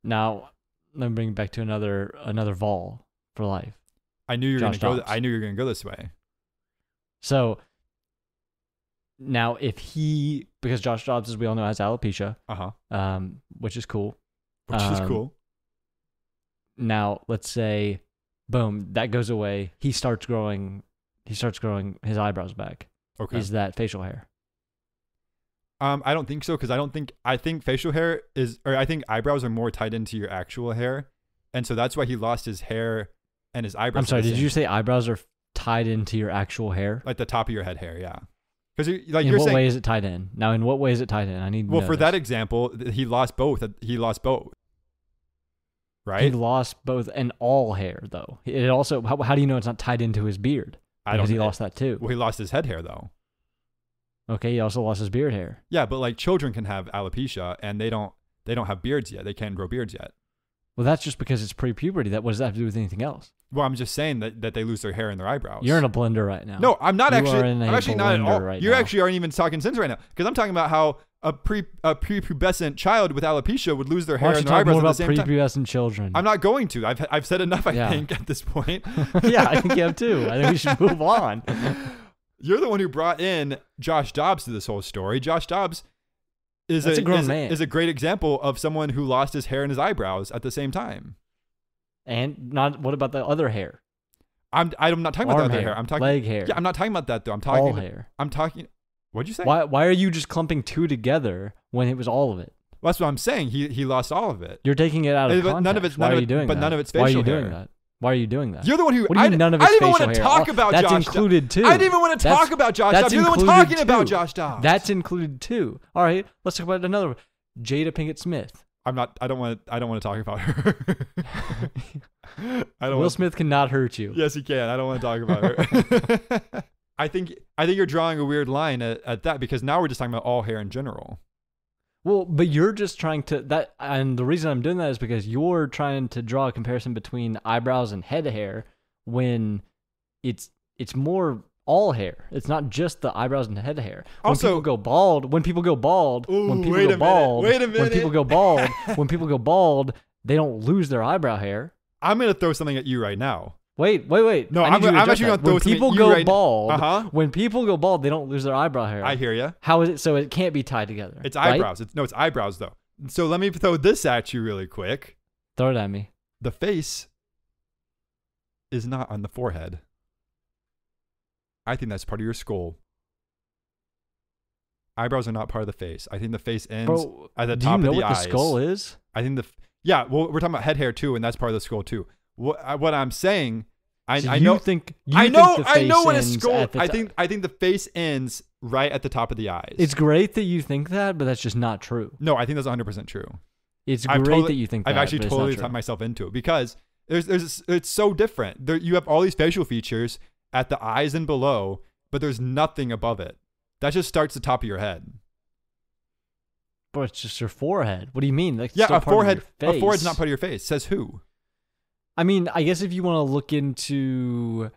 Speaker 3: now? Let me bring it back to another Vol for life.
Speaker 2: I knew you were
Speaker 3: Josh
Speaker 2: going to go.
Speaker 3: Dobbs.
Speaker 2: I knew you were going to go this way.
Speaker 3: So now because Josh Dobbs, as we all know, has alopecia, which is cool.
Speaker 2: Which is cool.
Speaker 3: Now, let's say, boom, that goes away. He starts growing his eyebrows back.
Speaker 2: Okay.
Speaker 3: Is that facial hair?
Speaker 2: I don't think so because I think facial hair I think eyebrows are more tied into your actual hair, and so that's why he lost his hair and his eyebrows.
Speaker 3: I'm sorry. Did you say eyebrows are tied into your actual hair?
Speaker 2: Like the top of your head hair? Yeah. Because like
Speaker 3: in
Speaker 2: you're
Speaker 3: what
Speaker 2: saying,
Speaker 3: way is it tied in? Now, in what way is it tied in? I need. To
Speaker 2: well,
Speaker 3: know
Speaker 2: for
Speaker 3: this.
Speaker 2: that example, he lost both. He lost both. Right.
Speaker 3: He lost both and all hair though. It also. How do you know it's not tied into his beard? Because he lost that too.
Speaker 2: Well, he lost his head hair though.
Speaker 3: Okay, he also lost his beard hair.
Speaker 2: Yeah, but like children can have alopecia and they don't have beards yet. They can't grow beards yet.
Speaker 3: Well, that's just because it's pre-puberty. What does that have to do with anything else?
Speaker 2: Well, I'm just saying that they lose their hair and their eyebrows.
Speaker 3: You're in a blender right now.
Speaker 2: No, I'm not
Speaker 3: You
Speaker 2: actually.
Speaker 3: are in a
Speaker 2: I'm actually not at
Speaker 3: blender
Speaker 2: all.
Speaker 3: right
Speaker 2: You
Speaker 3: now.
Speaker 2: actually aren't even talking sense right now because I'm talking about how a prepubescent child with alopecia would lose their
Speaker 3: Why
Speaker 2: hair
Speaker 3: don't you
Speaker 2: and their
Speaker 3: talk
Speaker 2: eyebrows
Speaker 3: more
Speaker 2: at the
Speaker 3: about
Speaker 2: same time.
Speaker 3: prepubescent children?
Speaker 2: I'm not going to. I've said enough. I
Speaker 3: Yeah.
Speaker 2: think at this point.
Speaker 3: Yeah, I think you have too. I think we should move on.
Speaker 2: You're the one who brought in Josh Dobbs to this whole story. Josh Dobbs is
Speaker 3: That's a grown man.
Speaker 2: is a great example of someone who lost his hair and his eyebrows at the same time.
Speaker 3: And what about the other hair?
Speaker 2: I'm not talking about
Speaker 3: Arm
Speaker 2: the other
Speaker 3: hair,
Speaker 2: hair. I'm talking
Speaker 3: leg hair.
Speaker 2: Yeah, I'm not talking about that though. I'm talking
Speaker 3: All hair.
Speaker 2: I'm talking. What'd you say?
Speaker 3: Why are you just clumping two together when it was all of it?
Speaker 2: Well, that's what I'm saying. He lost all of it.
Speaker 3: You're taking it out of
Speaker 2: But
Speaker 3: context.
Speaker 2: none of it's-
Speaker 3: Why
Speaker 2: none
Speaker 3: are
Speaker 2: of
Speaker 3: you
Speaker 2: it-
Speaker 3: doing
Speaker 2: but
Speaker 3: that?
Speaker 2: none of it's
Speaker 3: Why are you
Speaker 2: facial
Speaker 3: doing
Speaker 2: hair.
Speaker 3: that? Why are you doing that?
Speaker 2: You're the one who.
Speaker 3: What do you mean none of it's
Speaker 2: I didn't even
Speaker 3: facial
Speaker 2: want to
Speaker 3: hair?
Speaker 2: talk about
Speaker 3: That's
Speaker 2: Josh
Speaker 3: included
Speaker 2: Dobbs.
Speaker 3: too.
Speaker 2: I didn't even want to talk about Josh
Speaker 3: that's
Speaker 2: Dobbs. You're the one
Speaker 3: included
Speaker 2: talking about
Speaker 3: too.
Speaker 2: Josh Dobbs.
Speaker 3: That's included too. All right, let's talk about another one. Jada Pinkett Smith.
Speaker 2: I'm not. I don't want to talk about her. I don't.
Speaker 3: Will Smith cannot hurt you.
Speaker 2: Yes, he can. I don't want to talk about her. I think you're drawing a weird line at that because now we're just talking about all hair in general.
Speaker 3: Well, but you're just trying to and the reason I'm doing that is because you're trying to draw a comparison between eyebrows and head hair when it's more all hair. It's not just the eyebrows and head hair. When people go bald, when people go bald, when people go bald, they don't lose their eyebrow hair.
Speaker 2: I'm gonna throw something at you right now.
Speaker 3: Wait.
Speaker 2: No,
Speaker 3: I need you to
Speaker 2: I'm
Speaker 3: adjust
Speaker 2: actually
Speaker 3: that.
Speaker 2: gonna throw
Speaker 3: When
Speaker 2: something
Speaker 3: people
Speaker 2: at you
Speaker 3: go
Speaker 2: right now.
Speaker 3: bald,
Speaker 2: Uh-huh.
Speaker 3: when people go bald, they don't lose their eyebrow hair.
Speaker 2: I hear you.
Speaker 3: How is it? So it can't be tied together.
Speaker 2: It's
Speaker 3: right?
Speaker 2: eyebrows. It's eyebrows though. So let me throw this at you really quick.
Speaker 3: Throw it at me.
Speaker 2: The face is not on the forehead. I think that's part of your skull. Eyebrows are not part of the face. I think the face ends
Speaker 3: Bro,
Speaker 2: at the
Speaker 3: do
Speaker 2: top
Speaker 3: you know
Speaker 2: of the
Speaker 3: what
Speaker 2: eyes.
Speaker 3: the skull is?
Speaker 2: I think yeah. Well, we're talking about head hair too, and that's part of the skull too. What I'm saying, I know.
Speaker 3: Think
Speaker 2: I
Speaker 3: the face
Speaker 2: know what a
Speaker 3: ends
Speaker 2: skull.
Speaker 3: at the
Speaker 2: I
Speaker 3: top.
Speaker 2: think the face ends right at the top of the eyes.
Speaker 3: It's great that you think that, but that's just not true.
Speaker 2: No, I think that's 100% true.
Speaker 3: It's
Speaker 2: I've
Speaker 3: great
Speaker 2: totally-
Speaker 3: that you think that.
Speaker 2: I've actually
Speaker 3: but it's
Speaker 2: totally
Speaker 3: not true.
Speaker 2: talked myself into it because it's so different. You have all these facial features at the eyes and below, but there's nothing above it. That just starts the top of your head.
Speaker 3: But it's just your forehead. What do you mean? Like,
Speaker 2: Yeah,
Speaker 3: still
Speaker 2: a
Speaker 3: part of your
Speaker 2: forehead's
Speaker 3: face.
Speaker 2: not part of your face. Says who?
Speaker 3: I mean, I guess if you want to look into,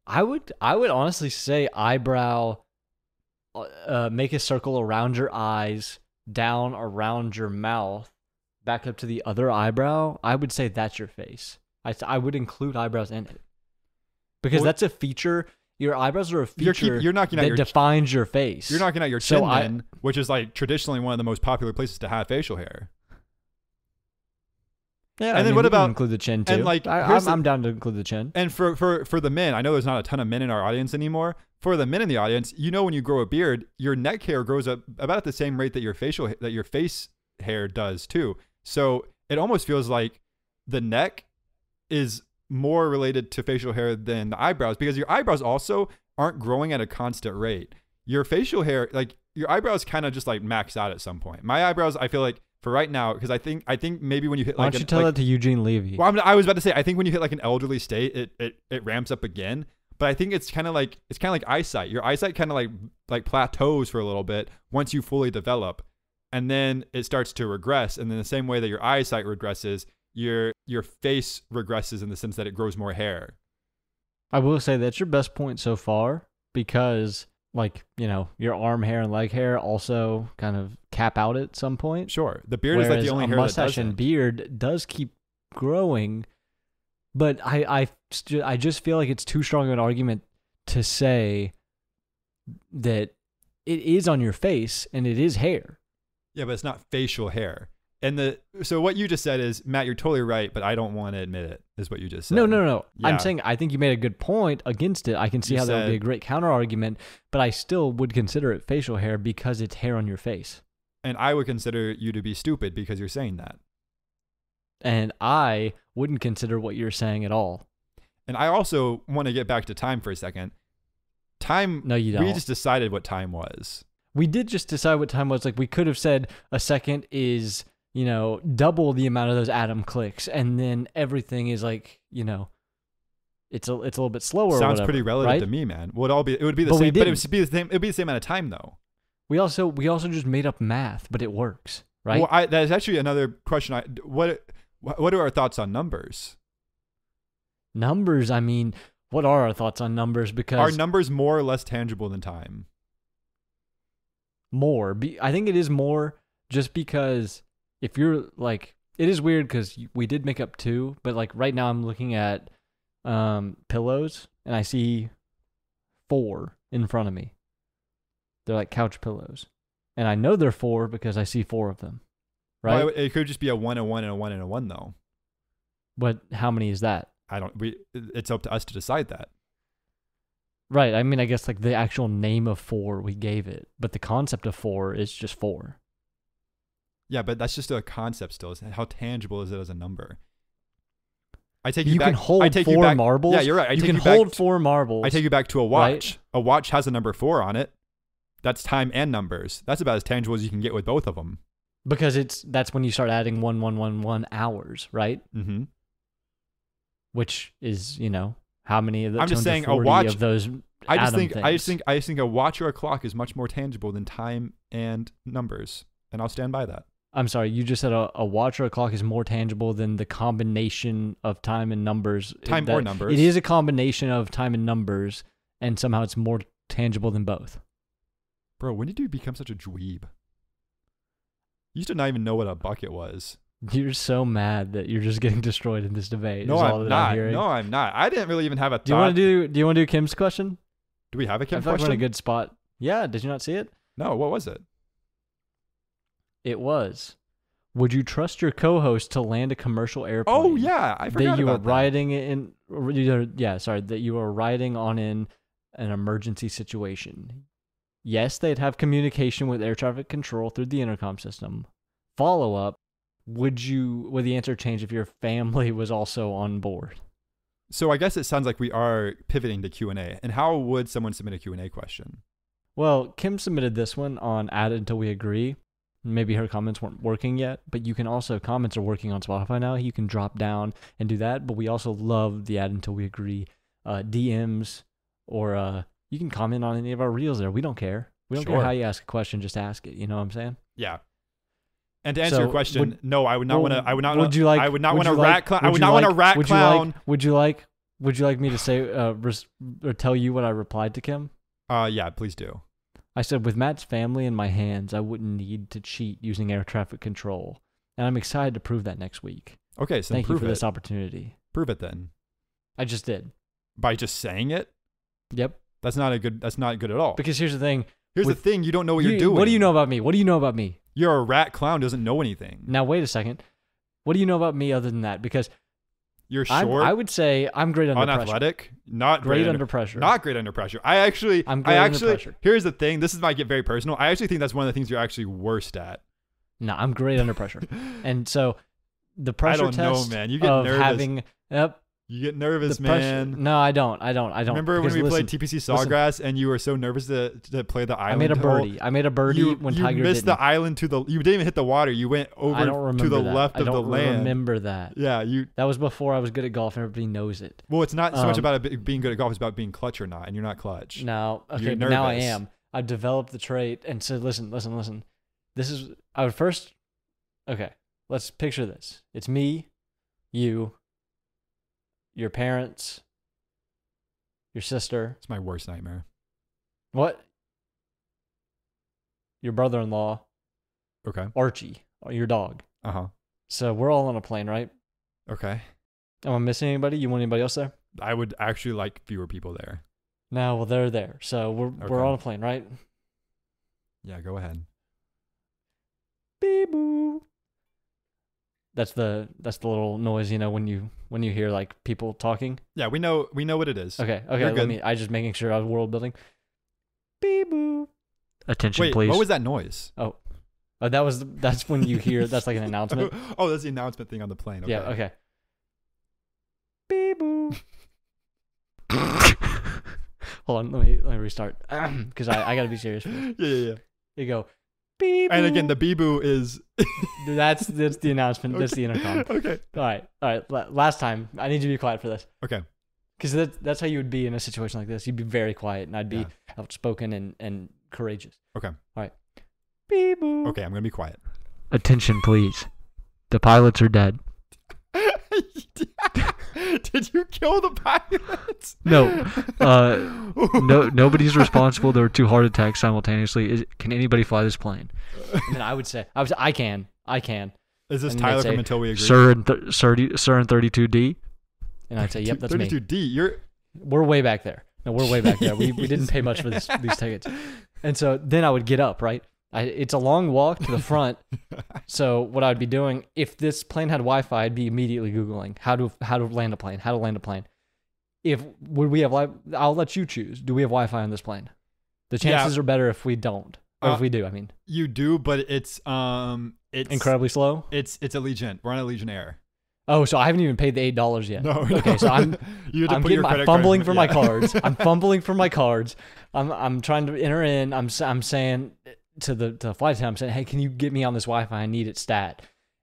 Speaker 3: I would honestly say eyebrow. Make a circle around your eyes, down around your mouth, back up to the other eyebrow. I would say that's your face. I would include eyebrows in it because that's a feature. Your eyebrows are a feature
Speaker 2: you're knocking out
Speaker 3: that
Speaker 2: your
Speaker 3: defines your face.
Speaker 2: You're knocking out your chin then, which is like traditionally one of the most popular places to have facial hair.
Speaker 3: Yeah,
Speaker 2: and
Speaker 3: I
Speaker 2: then
Speaker 3: mean,
Speaker 2: what
Speaker 3: we can
Speaker 2: about
Speaker 3: include the chin too?
Speaker 2: and like
Speaker 3: I'm down to include the chin.
Speaker 2: And for the men, I know there's not a ton of men in our audience anymore. For the men in the audience, when you grow a beard, your neck hair grows up about at the same rate that your face hair does too. So it almost feels like the neck is more related to facial hair than the eyebrows because your eyebrows also aren't growing at a constant rate. Your facial hair, like your eyebrows kind of just like max out at some point. My eyebrows, I feel like for right now, because I think maybe when you hit
Speaker 3: Why
Speaker 2: like
Speaker 3: don't you tell that to Eugene Levy?
Speaker 2: Well, I was about to say, I think when you hit like an elderly state, it ramps up again. But I think it's kind of like eyesight. Your eyesight kind of like plateaus for a little bit once you fully develop, and then it starts to regress. And then the same way that your eyesight regresses, your face regresses in the sense that it grows more hair.
Speaker 3: I will say that's your best point so far because, like, your arm hair and leg hair also kind of cap out at some point.
Speaker 2: Sure, the beard is like the only hair that doesn't.
Speaker 3: Mustache and beard does keep growing, but I just feel like it's too strong of an argument to say that it is on your face and it is hair.
Speaker 2: Yeah, but it's not facial hair. And so what you just said is, Matt, you're totally right, but I don't want to admit it, is what you just said.
Speaker 3: No.
Speaker 2: Yeah.
Speaker 3: I'm saying I think you made a good point against it. I can see how that would be a great counter argument, but I still would consider it facial hair because it's hair on your face.
Speaker 2: And I would consider you to be stupid because you're saying that.
Speaker 3: And I wouldn't consider what you're saying at all.
Speaker 2: And I also want to get back to time for a second. Time.
Speaker 3: No, you don't.
Speaker 2: We just decided what time was.
Speaker 3: We did just decide what time was. Like, we could have said a second is, double the amount of those atom clicks, and then everything is like, it's a little bit slower.
Speaker 2: Sounds
Speaker 3: or whatever,
Speaker 2: pretty relative
Speaker 3: right?
Speaker 2: to me, man. It would be the
Speaker 3: But we
Speaker 2: same, but it
Speaker 3: didn't.
Speaker 2: would be the same. It'd be the same amount of time though.
Speaker 3: We also just made up math, but it works, right?
Speaker 2: Well, that is actually another question. What are our thoughts on numbers?
Speaker 3: Numbers. I mean, what are our thoughts on numbers? Because
Speaker 2: Are numbers more or less tangible than time?
Speaker 3: more. I think it is more, just because if you're like, it is weird because we did make up 2, but like right now I'm looking at pillows and I see 4 in front of me. They're like couch pillows, and I know they're 4 because I see 4 of them. Right?
Speaker 2: Well, it could just be a 1, a 1, and a 1, and a 1 though.
Speaker 3: But how many is that?
Speaker 2: It's up to us to decide that.
Speaker 3: Right. I mean, I guess like the actual name of 4 we gave it, but the concept of 4 is just 4.
Speaker 2: Yeah, but that's just a concept still. How tangible is it as a number? I take
Speaker 3: You
Speaker 2: back.
Speaker 3: can hold
Speaker 2: I take
Speaker 3: 4
Speaker 2: you back,
Speaker 3: marbles.
Speaker 2: Yeah, you're right.
Speaker 3: You can hold 4 marbles.
Speaker 2: I take you back to a watch.
Speaker 3: Right?
Speaker 2: A watch has a number 4 on it. That's time and numbers. That's about as tangible as you can get with both of them.
Speaker 3: Because that's when you start adding 1 hours, right?
Speaker 2: Mm-hmm.
Speaker 3: Which is, how many of the
Speaker 2: I'm just saying a
Speaker 3: 240
Speaker 2: watch
Speaker 3: of those
Speaker 2: I just
Speaker 3: atom
Speaker 2: think I just think a watch or a clock is much more tangible than time and numbers, and I'll stand by that.
Speaker 3: I'm sorry, you just said a watch or a clock is more tangible than the combination of time and numbers.
Speaker 2: Time or numbers.
Speaker 3: It is a combination of time and numbers, and somehow it's more tangible than both.
Speaker 2: Bro, when did you become such a dweeb? You used to not even know what a bucket was.
Speaker 3: You're so mad that you're just getting destroyed in this debate.
Speaker 2: No,
Speaker 3: is all
Speaker 2: I'm
Speaker 3: that
Speaker 2: not.
Speaker 3: hearing.
Speaker 2: No, I'm not. I didn't really even have a thought.
Speaker 3: Do you want to do Kim's question?
Speaker 2: Do we have a Kim
Speaker 3: I feel like we're
Speaker 2: question?
Speaker 3: in a good spot. Yeah, did you not see it?
Speaker 2: No, what was it?
Speaker 3: It was. Would you trust your co-host to land a commercial airplane?
Speaker 2: Oh yeah, I forgot
Speaker 3: that you
Speaker 2: about
Speaker 3: were riding in. That you were riding on in an emergency situation. Yes, they'd have communication with air traffic control through the intercom system. Follow up: would the answer change if your family was also on board?
Speaker 2: So I guess it sounds like we are pivoting to Q&A. And how would someone submit a Q&A question?
Speaker 3: Well, Kim submitted this one on Add Until We Agree. Maybe her comments weren't working yet, but you can also, comments are working on Spotify now. You can drop down and do that. But we also love the Add Until We Agree DMs, or you can comment on any of our reels there. We don't care. We don't care how you ask a question. Just ask it. You know what I'm saying?
Speaker 2: Yeah. And to answer your question, no, I would not want to. I would not.
Speaker 3: Would you like?
Speaker 2: I would not want to
Speaker 3: rat
Speaker 2: clown. I would not want to rat clown.
Speaker 3: Would you like me to say or tell you what I replied to Kim?
Speaker 2: Yeah, please do.
Speaker 3: I said, with Matt's family in my hands, I wouldn't need to cheat using air traffic control, and I'm excited to prove that next week.
Speaker 2: Okay, so
Speaker 3: thank you for
Speaker 2: this
Speaker 3: opportunity.
Speaker 2: Prove it then.
Speaker 3: I just did.
Speaker 2: By just saying it?
Speaker 3: Yep.
Speaker 2: That's not good at all.
Speaker 3: Because here's the thing.
Speaker 2: Here's the thing. You don't know what you're doing.
Speaker 3: What do you know about me? What do you know about me?
Speaker 2: You're a rat clown who doesn't know anything.
Speaker 3: Now, wait a second. What do you know about me other than that? Because
Speaker 2: you're short.
Speaker 3: I would say I'm great under pressure.
Speaker 2: Unathletic. Not
Speaker 3: great under pressure.
Speaker 2: Not great under pressure. I'm great under pressure. Here's the thing. This might get very personal. I actually think that's one of the things you're actually worst at.
Speaker 3: No, I'm great under pressure. And so the pressure test
Speaker 2: I don't know, man. You get nervous. You get nervous, man.
Speaker 3: No, I don't.
Speaker 2: Remember when we played TPC Sawgrass and you were so nervous to play the island?
Speaker 3: I made a birdie when Tiger
Speaker 2: You missed the island you didn't even hit the water. You went over to the left of the land.
Speaker 3: I don't remember that.
Speaker 2: Yeah,
Speaker 3: that was before I was good at golf and everybody knows it.
Speaker 2: Well, it's not so much about being good at golf. It's about being clutch or not, and you're not clutch.
Speaker 3: No, okay, but now I am. I've developed the trait and said, listen. Okay, let's picture this. It's me, you, your parents, your sister.
Speaker 2: It's my worst nightmare.
Speaker 3: What? Your brother-in-law.
Speaker 2: Okay.
Speaker 3: Archie, your dog.
Speaker 2: Uh-huh.
Speaker 3: So we're all on a plane, right?
Speaker 2: Okay.
Speaker 3: Am I missing anybody? You want anybody else there?
Speaker 2: I would actually like fewer people there.
Speaker 3: No, well, they're there. So we're on a plane, right?
Speaker 2: Yeah, go ahead.
Speaker 3: Beep boo. That's the little noise, when you hear like people talking.
Speaker 2: Yeah, we know what it is.
Speaker 3: Okay. I just making sure I was world building. Beep boo. Attention, please.
Speaker 2: What was that noise?
Speaker 3: Oh, that's when you hear. That's like an announcement.
Speaker 2: Oh, that's the announcement thing on the plane. Okay.
Speaker 3: Yeah. Okay. Beep boo. Hold on. Let me restart because I gotta be serious for this.
Speaker 2: Yeah.
Speaker 3: You go. Beep.
Speaker 2: And again, the beep-boo is...
Speaker 3: that's the announcement. Okay. That's the intercom.
Speaker 2: Okay.
Speaker 3: All right. Last time. I need you to be quiet for this.
Speaker 2: Okay.
Speaker 3: Because that's how you would be in a situation like this. You'd be very quiet, and I'd be outspoken and courageous.
Speaker 2: Okay.
Speaker 3: All right. Beep-boo.
Speaker 2: Okay, I'm going to be quiet.
Speaker 3: Attention, please. The pilots are dead.
Speaker 2: Did you kill the pilots?
Speaker 3: No. Nobody's responsible. There were 2 heart attacks simultaneously. Can anybody fly this plane? And then I would say, I can.
Speaker 2: Is this Tyler from Until We Agree?
Speaker 3: Sir in 32D? And I'd say, yep, that's
Speaker 2: 32D.
Speaker 3: me. We're way back there. No, we're way back there. We didn't pay much for these tickets. And so then I would get up, right? It's a long walk to the front. So what I'd be doing, if this plane had Wi-Fi, I'd be immediately Googling how to land a plane, Would we have I'll let you choose. Do we have Wi-Fi on this plane? The chances are better if we don't. Or if we do, I mean.
Speaker 2: You do, but it's
Speaker 3: incredibly slow?
Speaker 2: It's Allegiant. We're on Allegiant Air.
Speaker 3: Oh, so I haven't even paid the $8 yet.
Speaker 2: No.
Speaker 3: Okay, so I'm fumbling for my cards. I'm fumbling for my cards. I'm trying to enter in. I'm saying to the flight attendant, I'm saying, hey, can you get me on this Wi-Fi? I need it stat.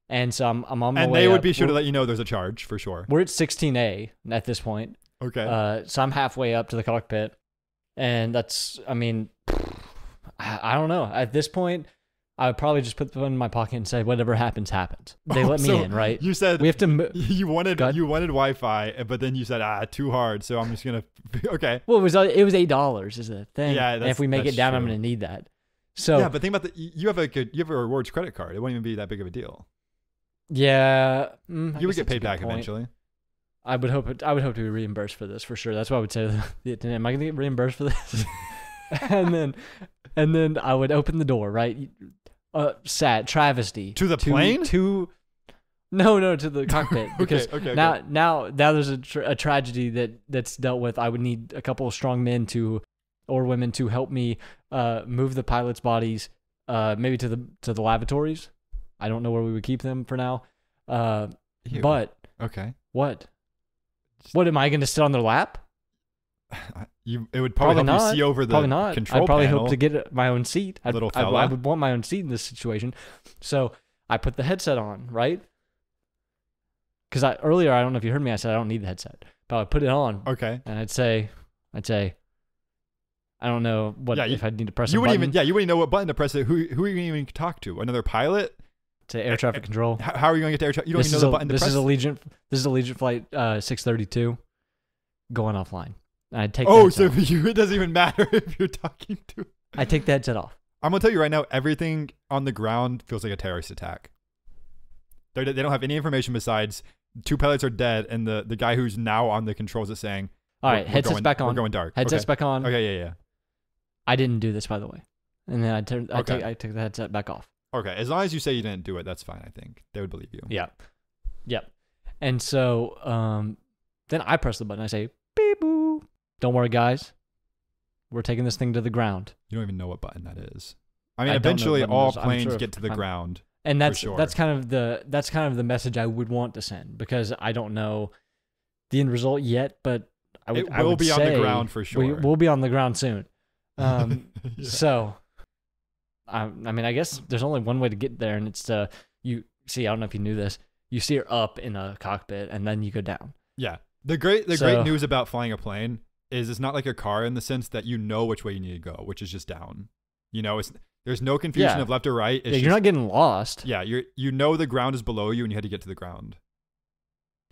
Speaker 3: And so I'm on my way.
Speaker 2: And they would be sure to let you know there's a charge for sure.
Speaker 3: We're at 16A at this point.
Speaker 2: Okay.
Speaker 3: So I'm halfway up to the cockpit, and that's, I mean, I don't know. At this point, I would probably just put them in my pocket and say, whatever happens, happens. They let me in, right?
Speaker 2: You said
Speaker 3: we have to.
Speaker 2: You wanted Wi-Fi, but then you said, too hard. So I'm just gonna. Okay.
Speaker 3: Well, it was $8 is the thing.
Speaker 2: Yeah,
Speaker 3: and if we make it down,
Speaker 2: true.
Speaker 3: I'm gonna need that. So
Speaker 2: yeah, but think about you have a rewards credit card. It won't even be that big of a deal.
Speaker 3: Yeah,
Speaker 2: You would get paid back eventually.
Speaker 3: I would hope to be reimbursed for this for sure. That's why I would say, am I gonna get reimbursed for this? and then I would open the door, right? Sad travesty
Speaker 2: To the plane?
Speaker 3: No, to the cockpit. Because
Speaker 2: okay.
Speaker 3: now there's a tragedy that's dealt with. I would need a couple of strong men or women to help me move the pilots' bodies, maybe to the lavatories. I don't know where we would keep them for now. But
Speaker 2: okay,
Speaker 3: what am I going to sit on their lap?
Speaker 2: It would probably help you see over the
Speaker 3: probably not.
Speaker 2: control
Speaker 3: I'd probably
Speaker 2: panel.
Speaker 3: hope to get my own seat. I would want my own seat in this situation. So I put the headset on, right? Because earlier, I don't know if you heard me, I said I don't need the headset. But I would put it on.
Speaker 2: Okay.
Speaker 3: And I'd say, I don't know if I need to press a button.
Speaker 2: You wouldn't know what button to press it. Who are you going to even talk to? Another pilot?
Speaker 3: To air traffic control.
Speaker 2: How are you going to get to air traffic? You don't even know the button to press.
Speaker 3: This is Allegiant flight 632 going offline. I'd take
Speaker 2: so for you, it doesn't even matter if you're talking to.
Speaker 3: I take the headset off.
Speaker 2: I'm going to tell you right now, everything on the ground feels like a terrorist attack. They don't have any information besides 2 pilots are dead, and the guy who's now on the controls is saying,
Speaker 3: all right, headsets back on.
Speaker 2: We're going dark.
Speaker 3: Headsets back on.
Speaker 2: Okay, yeah.
Speaker 3: I didn't do this, by the way. And then I took the headset back off.
Speaker 2: Okay, as long as you say you didn't do it, that's fine, I think. They would believe you.
Speaker 3: Yeah. Yep. And so then I press the button. I say, beep, boo. Don't worry, guys. We're taking this thing to the ground.
Speaker 2: You don't even know what button that is. I mean, eventually all planes get to the ground.
Speaker 3: And that's kind of the message I would want to send, because I don't know the end result yet, but
Speaker 2: it will be on the ground for sure.
Speaker 3: We'll be on the ground soon.
Speaker 2: Yeah.
Speaker 3: So, I mean, I guess there's only one way to get there, and it's I don't know if you knew this. You steer up in a cockpit, and then you go down.
Speaker 2: Yeah. The great news about flying a plane is it's not like a car in the sense that you know which way you need to go, which is just down. There's no confusion of left or right.
Speaker 3: You're not getting lost.
Speaker 2: Yeah, you know the ground is below you, and you had to get to the ground.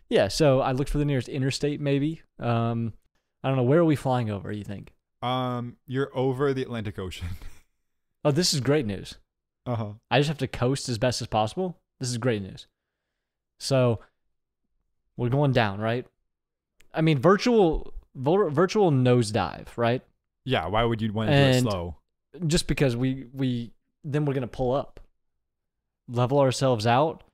Speaker 3: Yeah, so I looked for the nearest interstate, maybe. I don't know. Where are we flying over, you think?
Speaker 2: You're over the Atlantic Ocean.
Speaker 3: Oh, this is great news.
Speaker 2: Uh-huh.
Speaker 3: I just have to coast as best as possible. This is great news. So we're going down, right? I mean, virtual nosedive, right?
Speaker 2: Yeah, why would you want to do it slow?
Speaker 3: Just because we then we're going to pull up, level ourselves out,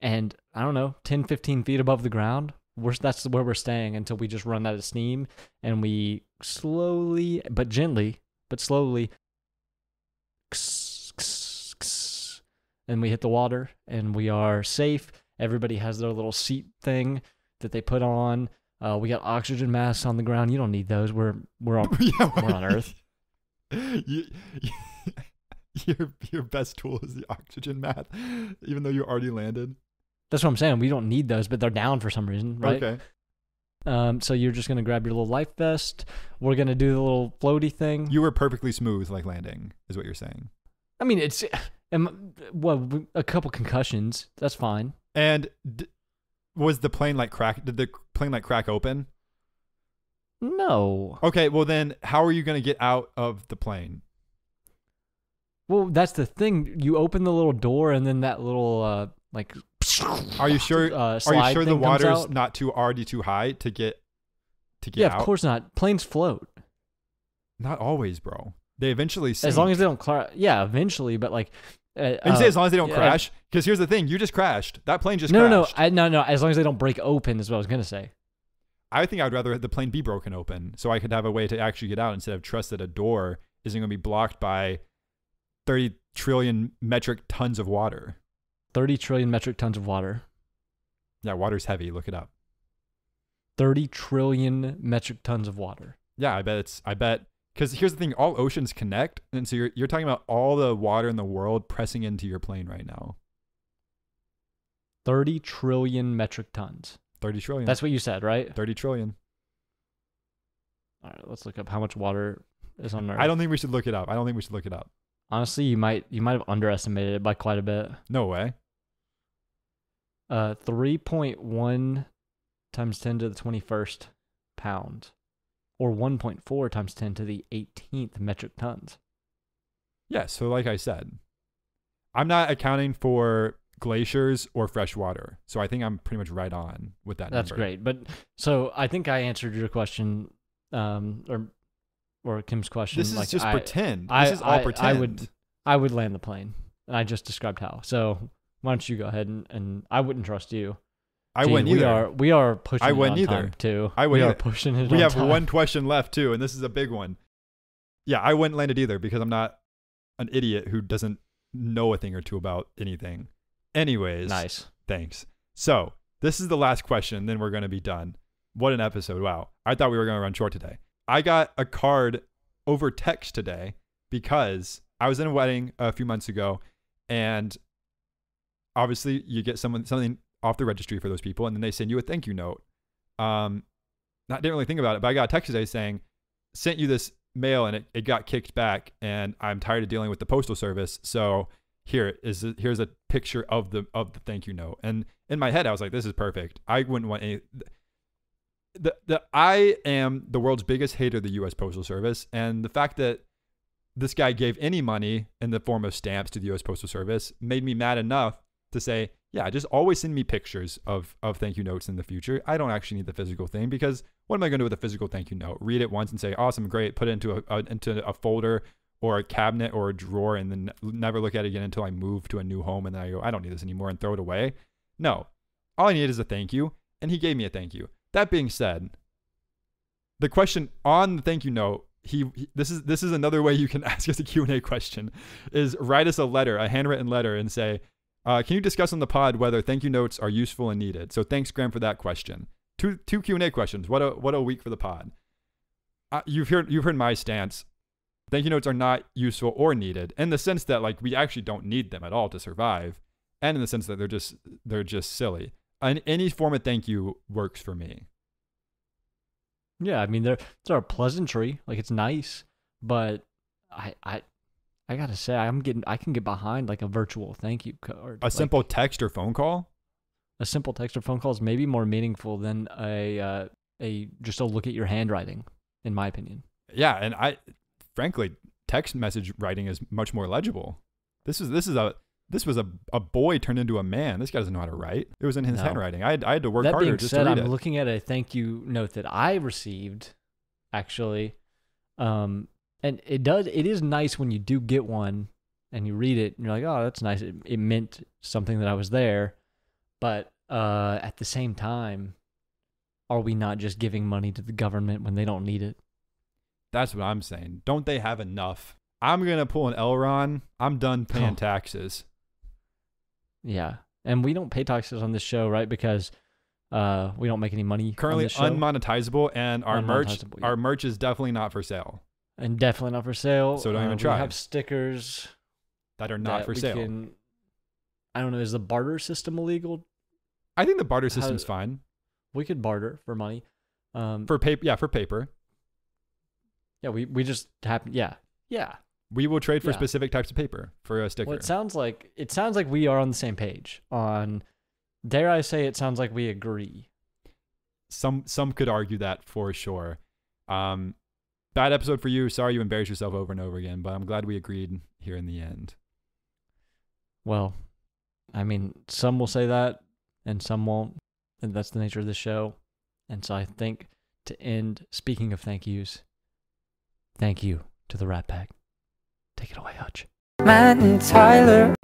Speaker 3: and I don't know, 10, 15 feet above the ground. That's where we're staying until we just run out of steam, and we slowly but gently, but slowly, and we hit the water, and we are safe. Everybody has their little seat thing that they put on. We got oxygen masks on the ground. You don't need those. We're on Earth.
Speaker 2: Your best tool is the oxygen mask, even though you already landed.
Speaker 3: That's what I'm saying. We don't need those, but they're down for some reason, right?
Speaker 2: Okay.
Speaker 3: So you're just gonna grab your little life vest. We're gonna do the little floaty thing.
Speaker 2: You were perfectly smooth, like landing, is what you're saying.
Speaker 3: I mean, it's a couple concussions. That's fine.
Speaker 2: And was the plane like crack? Did the plane like crack open?
Speaker 3: No.
Speaker 2: Okay, well then, how are you gonna get out of the plane?
Speaker 3: Well, that's the thing. You open the little door, and then that little like.
Speaker 2: Are you sure? Are you sure the water's not already too high to get out?
Speaker 3: Yeah, of course not. Planes float.
Speaker 2: Not always, bro. They eventually sink.
Speaker 3: As long as they don't crash. Yeah, eventually, but like.
Speaker 2: And you say as long as they don't crash, because here's the thing: you just crashed. That plane just crashed.
Speaker 3: No. As long as they don't break open, is what I was gonna say.
Speaker 2: I think I'd rather the plane be broken open, so I could have a way to actually get out instead of trust that a door isn't going to be blocked by 30 trillion metric tons of water.
Speaker 3: 30 trillion metric tons of water.
Speaker 2: Yeah, water's heavy. Look it up.
Speaker 3: 30 trillion metric tons of water.
Speaker 2: Yeah, I bet. Because here's the thing, all oceans connect, and so you're talking about all the water in the world pressing into your plane right now.
Speaker 3: 30 trillion metric tons.
Speaker 2: 30 trillion.
Speaker 3: That's what you said, right?
Speaker 2: 30 trillion.
Speaker 3: All right, let's look up how much water is on Earth.
Speaker 2: I don't think we should look it up.
Speaker 3: Honestly, you might have underestimated it by quite a bit.
Speaker 2: No way.
Speaker 3: 3.1 times 10 to the 21st pounds. Or 1.4 times 10 to the 18th metric tons.
Speaker 2: Yeah, so like I said, I'm not accounting for glaciers or fresh water. So I think I'm pretty much right on with that
Speaker 3: That's
Speaker 2: number.
Speaker 3: great. But so I think I answered your question, or Kim's question.
Speaker 2: This is
Speaker 3: like,
Speaker 2: just pretend.
Speaker 3: I-
Speaker 2: This is all
Speaker 3: I-
Speaker 2: pretend.
Speaker 3: I would land the plane, and I just described how. So why don't you go ahead and I wouldn't trust you.
Speaker 2: I
Speaker 3: Gee,
Speaker 2: wouldn't either.
Speaker 3: We are pushing
Speaker 2: I
Speaker 3: it
Speaker 2: wouldn't
Speaker 3: on
Speaker 2: either.
Speaker 3: time too.
Speaker 2: I wouldn't
Speaker 3: We are
Speaker 2: either.
Speaker 3: pushing it
Speaker 2: We
Speaker 3: on
Speaker 2: have
Speaker 3: time.
Speaker 2: one question left too, and this is a big one. Yeah, I wouldn't land it either because I'm not an idiot who doesn't know a thing or two about anything. Anyways,
Speaker 3: Nice.
Speaker 2: thanks. So this is the last question, then we're going to be done. What an episode. Wow. I thought we were going to run short today. I got a card over text today because I was in a wedding a few months ago, and obviously you get something off the registry for those people, and then they send you a thank you note. I didn't really think about it, but I got a text today saying, sent you this mail and it got kicked back, and I'm tired of dealing with the postal service. So here's a picture of the thank you note. And in my head, I was like, this is perfect. I wouldn't want any. I am the world's biggest hater of the U.S. Postal Service, and the fact that this guy gave any money in the form of stamps to the U.S. Postal Service made me mad enough to say, yeah, just always send me pictures of thank you notes in the future. I don't actually need the physical thing, because what am I going to do with a physical thank you note? Read it once and say, awesome, great, put it into a folder or a cabinet or a drawer, and then never look at it again until I move to a new home, and then I go, I don't need this anymore, and throw it away. No, all I need is a thank you, and he gave me a thank you. That being said, the question on the thank you note, this is another way you can ask us a Q&A question, is write us a letter, a handwritten letter, and say, can you discuss on the pod whether thank you notes are useful and needed? So thanks, Graham, for that question. Two Q&A questions. What a week for the pod. You've heard my stance. Thank you notes are not useful or needed, in the sense that, like, we actually don't need them at all to survive, and in the sense that they're just silly. And any form of thank you works for me.
Speaker 3: Yeah, I mean they're a pleasantry, like it's nice, but I gotta say I can get behind like a virtual thank you card.
Speaker 2: A simple text or phone call.
Speaker 3: A simple text or phone call is maybe more meaningful than a just a look at your handwriting, in my opinion.
Speaker 2: Yeah, and frankly, text message writing is much more legible. This was a boy turned into a man. This guy doesn't know how to write. It was in his handwriting. I had to work
Speaker 3: that
Speaker 2: harder
Speaker 3: being
Speaker 2: just
Speaker 3: said,
Speaker 2: to read
Speaker 3: I'm
Speaker 2: it.
Speaker 3: looking at a thank you note that I received, actually, and it is nice when you do get one and you read it and you're like, oh, that's nice. It meant something that I was there, but at the same time, are we not just giving money to the government when they don't need it?
Speaker 2: That's what I'm saying. Don't they have enough? I'm gonna pull an Elron. I'm done paying taxes.
Speaker 3: Yeah, and we don't pay taxes on this show, right? Because we don't make any money.
Speaker 2: Currently
Speaker 3: on this show.
Speaker 2: unmonetizable, and our merch is definitely not for sale.
Speaker 3: And definitely not for sale.
Speaker 2: So don't even try.
Speaker 3: We have stickers
Speaker 2: that are not for sale.
Speaker 3: I don't know. Is the barter system illegal?
Speaker 2: I think the barter system's fine.
Speaker 3: We could barter for money.
Speaker 2: For paper, yeah, for paper.
Speaker 3: Yeah, we just happen. Yeah.
Speaker 2: We will trade for specific types of paper for a sticker.
Speaker 3: Well, it sounds like we are on the same page. Dare I say, it sounds like we agree.
Speaker 2: Some could argue that for sure. Bad episode for you. Sorry you embarrassed yourself over and over again, but I'm glad we agreed here in the end.
Speaker 3: Well, I mean, some will say that and some won't, and that's the nature of the show. And so I think, to end, speaking of thank yous, thank you to the Rat Pack. Take it away, Hutch.
Speaker 1: Matt and Tyler.